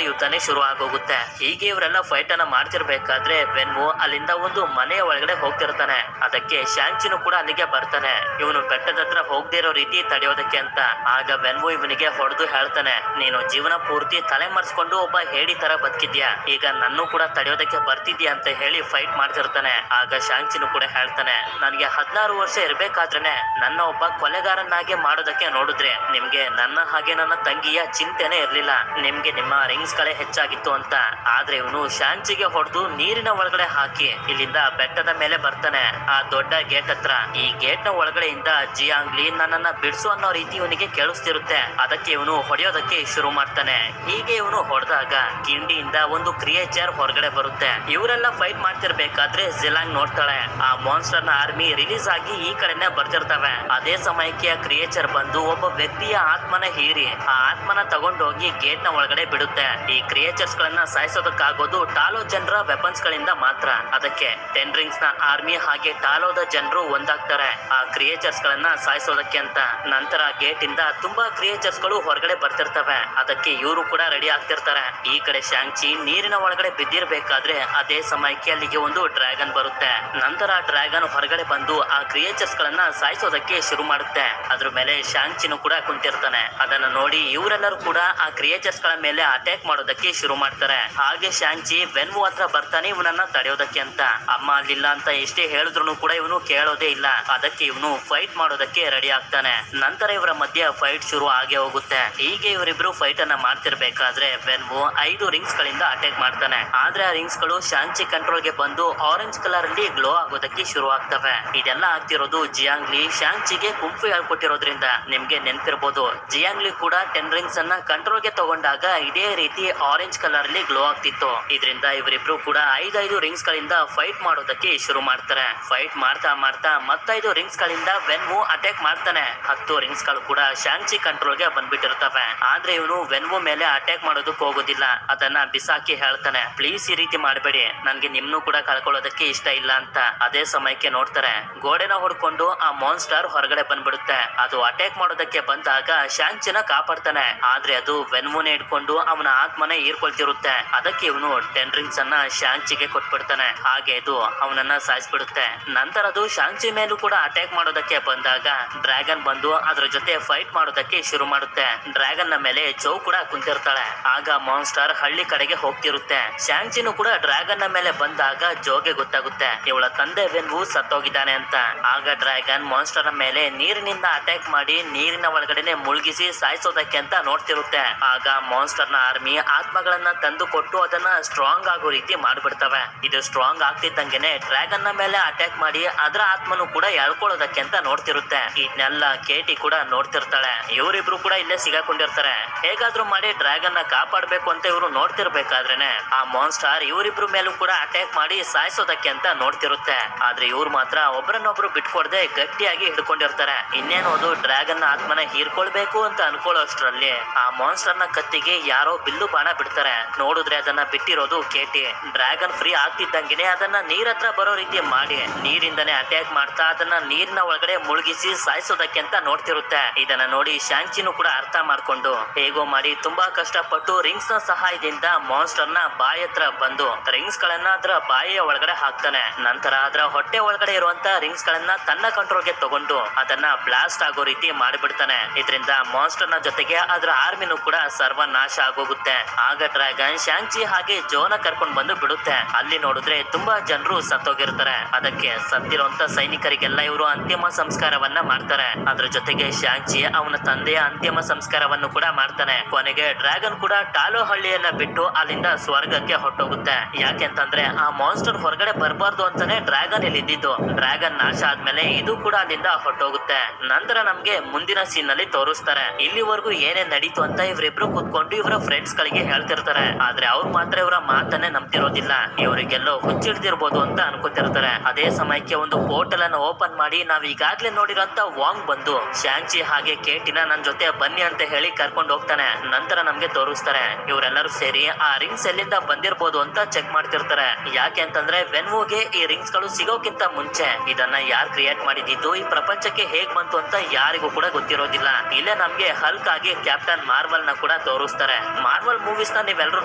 ಯುದ್ಧನೇ ಶುರು ಆಗೋಗುತ್ತೆ. ಹೀಗೆ ಇವರೆಲ್ಲ ಫೈಟ್ ಅನ್ನ ಮಾಡ್ತಿರ್ಬೇಕಾದ್ರೆ ವೆನ್ವು ಅಲ್ಲಿಂದ ಒಂದು ಮನೆಯ ಒಳಗಡೆ ಹೋಗ್ತಿರ್ತಾನೆ. ಅದಕ್ಕೆ ಶಾಂಚಿನು ಕೂಡ ಅಲ್ಲಿಗೆ ಬರ್ತಾನೆ, ಇವನು ಬೆಟ್ಟದ ಹತ್ರ ಹೋಗದೇ ಇರೋ ರೀತಿ ತಡೆಯೋದಕ್ಕೆ ಅಂತ. ಆಗ ವೆನ್ವು ಇವನಿಗೆ ಹೊಡೆದು ಹೇಳ್ತಾನೆ, ನೀನು ಜೀವನ ಪೂರ್ತಿ ತಲೆ ಮರೆಸ್ಕೊಂಡು ಒಬ್ಬ ಹೇಡಿ ತರ ಬದುಕಿದ್ಯಾ, ಈಗ ನನ್ನೂ ಕೂಡ ತಡೆಯೋದಕ್ಕೆ ಬರ್ತಿದ್ಯಾ ಅಂತ ಹೇಳಿ ಫೈಟ್ ಮಾಡ್ತಿರ್ತಾನೆ. ಆಗ ಶಾಂಚಿನು ಕೂಡ ಹೇಳ್ತಾನೆ, ನನಗೆ 16 ವರ್ಷ ಇರ್ಬೇಕಾದ್ರೇನೆ ನನ್ನ ಒಬ್ಬ ಕೊಲೆಗಾರನಾಗೆ ಮಾಡೋದಕ್ಕೆ ನೋಡಿದ್ರೆ ನಿಮ್ಗೆ ನನ್ನ ಹಾಗೆ ನನ್ನ ತಂಗಿಯ ಚಿಂತೆನೆ ಇರ್ಲಿಲ್ಲ. ನಿಮ್ಗೆ ನಿಮ್ಮ ರಿಂಗ್ಸ್ ಗಳೇ ಹೆಚ್ಚಾಗಿತ್ತು ಅಂತ. ಆದ್ರೆ ಇವನು ಶಾಂಚಿಗೆ ಹೊಡೆದು ನೀರಿನ ಒಳಗಡೆ ಹಾಕಿ ಇಲ್ಲಿಂದ ಬೆಟ್ಟದ ಮೇಲೆ ಬರ್ತಾನೆ, ಆ ದೊಡ್ಡ ಗೇಟ್ ಹತ್ರ. ಈ ಗೇಟ್ ನ ಒಳಗಡೆಯಿಂದ ಜಿಯಾಂಗ್ಲಿ ನನ್ನನ್ನ ಬಿಡಿಸು ಅನ್ನೋ ರೀತಿ ಇವನಿಗೆ ಕೇಳಿಸ್ತಿರುತ್ತೆ. ಅದಕ್ಕೆ ಇವನು ಹೊಡೆಯೋದಕ್ಕೆ ಶುರು ಮಾಡ್ತಾನೆ. ಹೀಗೆ ಇವನು ಹೊಡೆದಾಗ ಕಿಂಡಿಯಿಂದ ಒಂದು ಕ್ರಿಯೇಚರ್ ಹೊರಗಡೆ ಬರುತ್ತೆ. ಇವರೆಲ್ಲ ಫೈಟ್ ಮಾಡ್ತಿರ್ಬೇಕಾದ್ರೆ ಜಿಲಾಂಗ್ ನೋಡ್ತಾಳೆ, ಆ ಮಾನ್ಸ್ಟರ್ ನ ಆರ್ಮಿ ರಿಲೀಸ್ ಆಗಿ ಈ ಕಡೆನೆ ಬರ್ತಿರ್ತವೆ. ಅದೇ ಸಮಯಕ್ಕೆ ಆ ಕ್ರಿಯೇಚರ್ ಬಂದು ಒಬ್ಬ ವ್ಯಕ್ತಿಯ ಆತ್ಮನ ಹೀರಿ ಆ ಆತ್ಮನ ತಗೊಂಡೋಗಿ ಗೇಟ್ ನ ಒಳಗಡೆ ಬಿಡುತ್ತೆ. ಈ ಕ್ರಿಯೇಚರ್ಸ್ ಗಳನ್ನ ಸಾಯಿಸೋದಕ್ಕಾಗೋದು ಟಾಲೋ ಜನರ ವೆಪನ್ಸ್ ಗಳಿಂದ ಮಾತ್ರ. ಅದಕ್ಕೆ 10 ರಿಂಗ್ಸ್ ನ ಆರ್ಮಿ ಹಾಗೆ ಟಾಲೋದ ಜನರು ಒಂದಾಗ್ತಾರೆ ಆ ಕ್ರಿಯೇಚರ್ಸ್ ಗಳನ್ನ ಸಾಯಿಸೋದಕ್ಕೆ ಅಂತ. ನಂತರ ಗೇಟ್ ಇಂದ ತುಂಬಾ ಕ್ರಿಯೇಚರ್ಸ್ ಗಳು ಹೊರಗಡೆ ಬರ್ತಿರ್ತವೆ. ಅದಕ್ಕೆ ಇವರು ಕೂಡ ರೆಡಿ ಆಗ್ತಿರ್ತಾರೆ. ಈ ಕಡೆ ಶಾಂಗ್ಚಿ ನೀರಿನ ಒಳಗಡೆ ಬಿದ್ದಿರ್ಬೇಕಾದ್ರೆ ಅದೇ ಸಮಯಕ್ಕೆ ಅಲ್ಲಿಗೆ ಒಂದು ಡ್ರ್ಯಾಗನ್ ಬರುತ್ತೆ. ನಂತರ ಡ್ರ್ಯಾಗನ್ ಹೊರಗಡೆ ಬಂದು ಆ ಕ್ರಿಯೇಚರ್ಸ್ ಗಳನ್ನ ಸಾಯಿಸೋದಕ್ಕೆ ಶುರು ಮಾಡುತ್ತೆ. ಅದ್ರ ಮೇಲೆ ಶಾಂಗ್ಚಿನು ಕೂಡ ಕುಂತಿರ್ತಾನೆ. ಅದನ್ನ ನೋಡಿ ಇವರೆಲ್ಲರೂ ಕೂಡ ಆ ಕ್ರಿಯೇಚರ್ಸ್ ಗಳ ಮೇಲೆ ಅಟ್ಯಾಕ್ ಮಾಡೋದಕ್ಕೆ ಶುರು ಮಾಡ್ತಾರೆ. ಹಾಗೆ ಶಾಂಗ್ಚಿ ವೆನ್ವು ಹತ್ರ ಬರ್ತಾನೆ ಇವನನ್ನ ತಡೆಯೋದಕ್ಕೆ ಅಂತ. ಅಮ್ಮ ಅಲ್ಲಿಲ್ಲ ಅಂತ ಎಷ್ಟೇ ಹೇಳಿದ್ರು ಕೂಡ ಇವನು ಕೇಳೋದೇ ಇಲ್ಲ. ಅದಕ್ಕೆ ಇವನು ಫೈಟ್ ಮಾಡೋದಕ್ಕೆ ರೆಡಿ ಆಗ್ತಾನೆ. ನಂತರ ಇವರ ಮಧ್ಯೆ ಫೈಟ್ ಶುರು ಆಗೇ ಹೋಗುತ್ತೆ. ಹೀಗೆ ಇವರಿಬ್ರು ಫೈಟ್ ಅನ್ನ ಮಾಡ್ತಿರ್ಬೇಕಾದ್ರೆ ವೆನ್ವು 5 ರಿಂಗ್ಸ್ ಗಳಿಂದ ಅಟ್ಯಾಕ್ ಮಾಡ್ತಾನೆ. ಆದ್ರೆ ಆ ರಿಂಗ್ಸ್ ಗಳು ಶಾಂಗ್ಚಿ ಕಂಟ್ರೋಲ್ ಗೆ ಬಂದು ಆರೆಂಜ್ ಕಲರ್ ಅಲ್ಲಿ ಗ್ಲೋ ಆಗೋದಕ್ಕೆ ಶುರು ಆಗ್ತವೆ. ಇದೆಲ್ಲ ಆಗ್ತಿರೋದು ಜಿಯಾಂಗ್ಲಿ ಶಾಂಗ್ಚಿಗೆ ಕುಂಫು ಹೇಳ್ಕೊಟ್ಟಿರೋದ್ರಿಂದ. ನಿಮ್ಗೆ ನೆನ್ಪಿರ್ಬೋದು, ಜಿಯಾಂಗ್ಲಿ ಕೂಡ 10 ರಿಂಗ್ಸ್ ಅನ್ನ ಕಂಟ್ರೋಲ್ ಗೆ ತಗೊಂಡಾಗ ಇದೇ ರೀತಿ ಆರೆಂಜ್ ಕಲರ್ ಅಲ್ಲಿ ಗ್ಲೋ ಆಗ್ತಿತ್ತು. ಇದರಿಂದ ಇವರಿಬ್ರು ಕೂಡ 5 ರಿಂಗ್ಸ್ ಗಳಿಂದ ಫೈಟ್ ಮಾಡೋದಕ್ಕೆ ಶುರು ಮಾಡ್ತಾರೆ. ಫೈಟ್ ಮಾಡ್ತಾ ಮಾಡ್ತಾ ಮತ್ತೈದು ರಿಂಗ್ಸ್ ಗಳಿಂದ ವೆನ್ವು ಅಟ್ಯಾಕ್ ಮಾಡ್ತಾನೆ. 10 ರಿಂಗ್ಸ್ ಗಳು ಕೂಡ ಶಾಂಗ್ಚಿ ಕಂಟ್ರೋಲ್ ಗೆ ಬಂದ್ಬಿಟ್ಟಿರ್ತವೆ. ಆದ್ರೆ ಇವನು ವೆನ್ವು ಮೇಲೆ ಅಟ್ಯಾಕ್ ಮಾಡೋದಕ್ಕೆ ಹೋಗೋದಿಲ್ಲ. ಅದನ್ನ ಬಿಸಾಕಿ ಹೇಳ್ತಾನೆ, ಪ್ಲೀಸ್ ಈ ರೀತಿ ಮಾಡಬೇಡಿ, ನನ್ಗೆ ನಿಮ್ನು ಕೂಡ ಕಳ್ಕೊಳ್ಳೋದಕ್ಕೆ ಇಷ್ಟ ಇಲ್ಲ ಅಂತ. ಅದೇ ಸಮಯಕ್ಕೆ ನೋಡ್ತಾರೆ, ಗೋಡೆನ ಹೊಡ್ಕೊಂಡು ಆ ಮಾನ್ಸ್ಟರ್ ಹೊರಗಡೆ ಬಂದ್ಬಿಡುತ್ತೆ. ಅದು ಅಟ್ಯಾಕ್ ಮಾಡೋದಕ್ಕೆ ಬಂದಾಗ ಶಾಂಗ್ಚಿನ ಕಾಪಾಡ್ತಾನೆ. ಆದ್ರೆ ಅದು ವೆನ್ವುನೇ ಇಟ್ಕೊಂಡು ಅವನ ಆತ್ಮನ ಹೀರ್ಕೊಳ್ತಿರುತ್ತೆ. ಅದಕ್ಕೆ ಇವನು 10 ರಿಂಗ್ಸ್ ಅನ್ನ ಶಾಂಗ್ಚಿಗೆ ಕೊಟ್ಬಿಡ್ತಾನೆ. ಹಾಗೆ ಅದು ಅವನನ್ನ ಸಾಯಿಸ್ಬಿಡುತ್ತೆ. ನಂತರ ಅದು ಶಾಂಗ್ಚಿ ಮೇಲೂ ಕೂಡ ಅಟ್ಯಾಕ್ ಮಾಡೋದಕ್ಕೆ ಬಂದಾಗ ಡ್ರ್ಯಾಗನ್ ಬಂದು ಅದ್ರ ಜೊತೆ ಫೈಟ್ ಮಾಡೋದಕ್ಕೆ ಶುರು ಮಾಡುತ್ತೆ. ಡ್ರ್ಯಾಗನ್ ನ ಮೇಲೆ ಚೌ ಕೂಡ ಕುಂತಿರ್ತಾಳೆ. ಆಗ ಮಾನ್ಸ್ಟರ್ ಹಳ್ಳಿ ಕಡೆಗೆ ಹೋಗ್ತಿರುತ್ತೆ. ಶಾಂಗ್ಚಿನೂ ಕೂಡ ಡ್ರ್ಯಾಗನ್ ನ ಮೇಲೆ ಬಂದಾಗ ಜೋಗೆ ಗೊತ್ತಾಗುತ್ತೆ ಇವಳ ತಂದೆ ವೆನ್ವು ಸತ್ತೋಗಿದ್ದಾನೆ ಅಂತ. ಆಗ ಡ್ರ್ಯಾಗನ್ ಮಾನ್ಸ್ಟರ್ ನ ಮೇಲೆ ನೀರಿನಿಂದ ಅಟ್ಯಾಕ್ ಮಾಡಿ ನೀರಿನ ಒಳಗಡೆನೆ ಮುಳುಗಿಸಿ ಸಾಯಿಸೋದಕ್ಕೆ ಅಂತ ನೋಡ್ತಿರುತ್ತೆ. ಆಗ ಮಾನ್ಸ್ಟರ್ ನ ಆರ್ಮಿ ಆತ್ಮಗಳನ್ನ ತಂದು ಕೊಟ್ಟು ಅದನ್ನ ಸ್ಟ್ರಾಂಗ್ ಆಗೋ ರೀತಿ ಮಾಡ್ಬಿಡ್ತವೆ. ಇದು ಸ್ಟ್ರಾಂಗ್ ಆಗ್ತಿದ್ದಂಗೆನೆ ಡ್ರ್ಯಾಗನ್ ನ ಮೇಲೆ ಅಟ್ಯಾಕ್ ಮಾಡಿ ಅದರ ಆತ್ಮನು ಕೂಡ ಎಳ್ಕೊಳ್ಳೋದಕ್ಕೆ ಅಂತ ನೋಡ್ತಿರುತ್ತೆ. ಇದನ್ನೆಲ್ಲ ಕೇಟಿ ಕೂಡ ನೋಡ್ತಿರ್ತಾಳೆ. ಇವರಿಬ್ರು ಕೂಡ ಇಲ್ಲೇ ಸಿಗಾಕೊಂಡಿರ್ತಾರೆ. ಹೇಗಾದ್ರೂ ಮಾಡಿ ಡ್ರ್ಯಾಗನ್ ನ ಕಾಪಾಡ್ಬೇಕು ಅಂತ ಇವರು ನೋಡ್ತಿರ್ಬೇಕಾದ್ರೇನೆ ಆ ಮಾನ್ಸ್ಟರ್ ಇವರಿಬ್ರು ಮೇಲೂ ಕೂಡ ಅಟ್ಯಾಕ್ ಮಾಡಿ ಸಾಯಿಸೋದಕ್ಕೆ ಅಂತ ನೋಡ್ತಿರುತ್ತೆ. ಆದ್ರೆ ಇವ್ರು ಮಾತ್ರ ಒಬ್ರನ್ನೊಬ್ರು ಬಿಟ್ಕೊಡದೆ ಗಟ್ಟಿಯಾಗಿ ಹಿಡ್ಕೊಂಡಿರ್ತಾರೆ. ಇನ್ನೇನು ಅದು ಡ್ರ್ಯಾಗನ್ ನ ಆತ್ಮನ ಹೀರ್ಕೊಳ್ಬೇಕು ಅಂತ ಅನ್ಕೊಳ್ಳೋ ಅಷ್ಟ್ರಲ್ಲಿ ಆ ಮಾನ್ಸ್ಟರ್ ನ ಕತ್ತಿಗೆ ಯಾರೋ ಬಿಲ್ಲು ಬಾಣ ಬಿಡ್ತಾರೆ. ನೋಡಿದ್ರೆ ಅದನ್ನ ಬಿಟ್ಟಿರೋದು ಕೇಟಿ. ಡ್ರ್ಯಾಗನ್ ಫ್ರೀ ಆಗ್ತಿದ್ದಂಗೆನೆ ಅದನ್ನ ನೀರ್ ಹತ್ರ ಬರೋ ರೀತಿ ಮಾಡಿ ನೀರಿಂದನೇ ಅಟ್ಯಾಕ್ ಮಾಡ್ತಾ ಅದನ್ನ ನೀರಿನ ಒಳಗಡೆ ಮುಳುಗಿಸಿ ಸಾಯಿಸೋದಕ್ಕೆ ಅಂತ ನೋಡ್ತಿರುತ್ತೆ. ಇದನ್ನ ನೋಡಿ ಶಾಂಗ್ಚಿನೂ ಕೂಡ ಅರ್ಥ ಮಾಡ್ಕೊಂಡು ಹೇಗೋ ಮಾಡಿ ತುಂಬಾ ಕಷ್ಟಪಟ್ಟು ರಿಂಗ್ಸ್ ನ ಸಹಾಯದಿಂದ ಮಾನ್ಸ್ಟರ್ ನ ಬಾಯಿ ಹತ್ರ ಬಂದು ರಿಂಗ್ಸ್ ಗಳನ್ನ ಅದರ ಬಾಯಿಯ ಒಳಗಡೆ ಹಾಕ್ತಾನೆ. ನಂತರ ಅದರ ಹೊಟ್ಟೆ ಒಳಗಡೆ ಇರುವಂತ ರಿಂಗ್ಸ್ ಗಳನ್ನ ತನ್ನ ಕಂಟ್ರೋಲ್ ಗೆ ತಗೊಂಡು ಅದನ್ನ ಬ್ಲಾಸ್ಟ್ ಆಗೋ ರೀತಿ ಮಾಡಿಬಿಡ್ತಾನೆ. ಇದರಿಂದ ಮಾನ್ಸ್ಟರ್ ನ ಜೊತೆಗೆ ಅದರ ಆರ್ಮಿನೂ ಕೂಡ ಸರ್ವನಾಶ ಆಗೋಗುತ್ತೆ. ಆಗ ಡ್ರ್ಯಾಗನ್ ಶಾಂಗ್ಚಿ ಹಾಗೆ ಜೋನ ಕರ್ಕೊಂಡ್ ಬಂದು ಬಿಡುತ್ತೆ. ಅಲ್ಲಿ ನೋಡಿದ್ರೆ ತುಂಬಾ ಜನರು ಸತ್ತೋಗಿರ್ತಾರೆ. ಅದಕ್ಕೆ ಸತ್ತಿರುವಂತ ಸೈನಿಕರಿಗೆಲ್ಲ ಇವರು ಅಂತಿಮ ಸಂಸ್ಕಾರವನ್ನ ಮಾಡ್ತಾರೆ. ಅದ್ರ ಜೊತೆಗೆ ಶಾಂಗ್ಚಿ ಅವನ ತಂದೆಯ ಅಂತಿಮ ಸಂಸ್ಕಾರವನ್ನು ಕೂಡ ಮಾಡ್ತಾನೆ. ಕೊನೆಗೆ ಡ್ರ್ಯಾಗನ್ ಕೂಡ ಟಾಲೋ ಹಳ್ಳಿಯನ್ನ ಬಿಟ್ಟು ಅಲ್ಲಿಂದ ಸ್ವರ್ಗಕ್ಕೆ ಹೊಟ್ಟೋಗುತ್ತೆ. ಯಾಕೆಂತಂದ್ರೆ ಆ ಮಾನ್ಸ್ಟರ್ ಹೊರಗಡೆ ಬರಬಾರ್ದು ಅಂತಾನೆ ಡ್ರ್ಯಾಗನ್ ಇಲ್ಲಿ ಇದ್ದಿದ್ದು. ಡ್ರ್ಯಾಗನ್ ನಾಶ ಆದ್ಮೇಲೆ ಇದು ಕೂಡ ಅಲ್ಲಿಂದ ಹೊಟ್ಟೋಗುತ್ತೆ. ನಂತರ ನಮ್ಗೆ ಮುಂದಿನ ಸೀನ್ ನಲ್ಲಿ ತೋರಿಸ್ತಾರೆ. ಇಲ್ಲಿವರೆಗೂ ಏನೇನ್ ನಡೀತು ಅಂತ ಇವರಿಬ್ರು ಕೂತ್ಕೊಂಡು ಇವರ ಫ್ರೆಂಡ್ಸ್ ಗಳಿಗೆ ಹೇಳ್ತಿರ್ತಾರೆ. ಆದ್ರೆ ಅವ್ರು ಮಾತ್ರ ಇವರ ಮಾತನ್ನೇ ನಂಬ್ತಿರೋದಿಲ್ಲ. ಇವರಿಗೆಲ್ಲೋ ಹುಚ್ಚಿಡ್ತಿರ್ಬೋದು ಅಂತ ಅನ್ಕೋತಿರ್ತಾರೆ. ಅದೇ ಸಮಯಕ್ಕೆ ಒಂದು ಪೋರ್ಟಲ್ ಅನ್ನು ಓಪನ್ ಮಾಡಿ ನಾವ್ ಈಗಾಗ್ಲೇ ನೋಡಿರೋಂತ ವಾಂಗ್ ಬಂದು ಶಾಂಗ್ಚಿ ಹಾಗೆ ಕೇಟಿನ ನನ್ ಜೊತೆ ಬನ್ನಿ ಅಂತ ಹೇಳಿ ಕರ್ಕೊಂಡು ಹೋಗ್ತಾನೆ. ನಂತರ ನಮ್ಗೆ ತೋರಿಸ್ತಾರೆ ಇವರೆಲ್ಲರೂ ಸೇರಿ ಆ ರಿಂಗ್ಸ್ ಎಲ್ಲಿಂದ ಬಂದಿರ್ಬೋದು ಅಂತ ಚೆಕ್ ಮಾಡ್ತಿರ್ತಾರೆ. ಯಾಕೆ ಅಂತಂದ್ರೆ ವೆನ್ವೋಗೆ ಈ ರಿಂಗ್ಸ್ ಗಳು ಸಿಗೋಕ್ಕಿಂತ ಮುಂಚೆ ಇದನ್ನ ಯಾರು ಕ್ರಿಯೇಟ್ ಮಾಡಿದ್ದು, ಈ ಪ್ರಪಂಚಕ್ಕೆ ಹೇಗ್ ಬಂತು ಅಂತ ಯಾರಿಗೂ ಕೂಡ ಗೊತ್ತಿರೋದಿಲ್ಲ. ಇಲ್ಲೇ ನಮ್ಗೆ ಹಲ್ಕ್ ಆಗಿ ಕ್ಯಾಪ್ಟನ್ ಮಾರ್ವಲ್ ನ ಕೂಡ ತೋರಿಸ್ತಾರೆ. ಮಾರ್ವಲ್ ಮೂವೀಸ್ ನ ನೀವೆಲ್ಲರೂ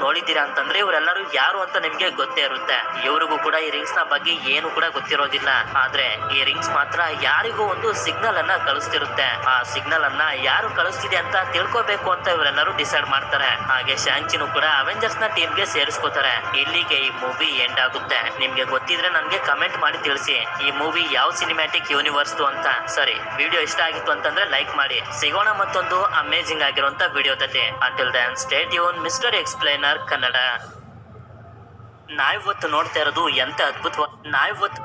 ನೋಡಿದ್ದೀರಾ ಅಂತಂದ್ರೆ ಇವರೆಲ್ಲರೂ ಯಾರು ಅಂತ ನಿಮ್ಗೆ ಗೊತ್ತೇ ಇರುತ್ತೆ. ಇವ್ರಿಗೂ ಕೂಡ ಈ ರಿಂಗ್ಸ್ ನ ಬಗ್ಗೆ ಏನು ಕೂಡ ಗೊತ್ತಿರೋದಿಲ್ಲ. ಆದ್ರೆ ಈ ರಿಂಗ್ಸ್ ಮಾತ್ರ ಯಾರಿಗೂ ಒಂದು ಸಿಗ್ನಲ್ ಅನ್ನ ಕಳಿಸ್ತಿರುತ್ತೆ. ಆ ಸಿಗ್ನಲ್ ಅನ್ನ ಯಾರು ಕಳಿಸ್ತಿದೆ ಅಂತ ತಿಳ್ಕೋಬೇಕು ಅಂತ ಇವರೆಲ್ಲರೂ ಡಿಸೈಡ್ ಮಾಡ್ತಾರೆ. ಹಾಗೆ ಶಾಂಗ್ಚಿನು ಕೂಡ ಅವೆಂಜರ್ಸ್ ನ ಟೀಮ್ ಗೆ ಸೇರಿಸ್ಕೋತಾರೆ. ಇಲ್ಲಿಗೆ ಈ ಮೂವಿ ಎಂಡ್ ಆಗುತ್ತೆ. ನಿಮ್ಗೆ ಗೊತ್ತಿದ್ರೆ ನನ್ಗೆ ಕಮೆಂಟ್ ಮಾಡಿ ತಿಳಿಸಿ ಈ ಮೂವಿ ಯಾವ ಸಿನಿಮ್ಯಾಟಿಕ್ ಯೂನಿವರ್ಸ್ ಅಂತ. ಸರಿ, ವಿಡಿಯೋ ಇಷ್ಟ ಆಗಿತ್ತು ಅಂತಂದ್ರೆ ಲೈಕ್ ಮಾಡಿ. ಸಿಗೋಣ ಮತ್ತೊಂದು ಅಮೇಜಿಂಗ್ ಆಗಿರುವಂತ ವಿಡಿಯೋದಲ್ಲಿ. Until then stay tune mister explainer Kannada. ನಾವಿವತ್ತು ನೋಡ್ತಾ ಇರೋದು ಎಂತ ಅದ್ಭುತ. ನಾವಿವತ್ತು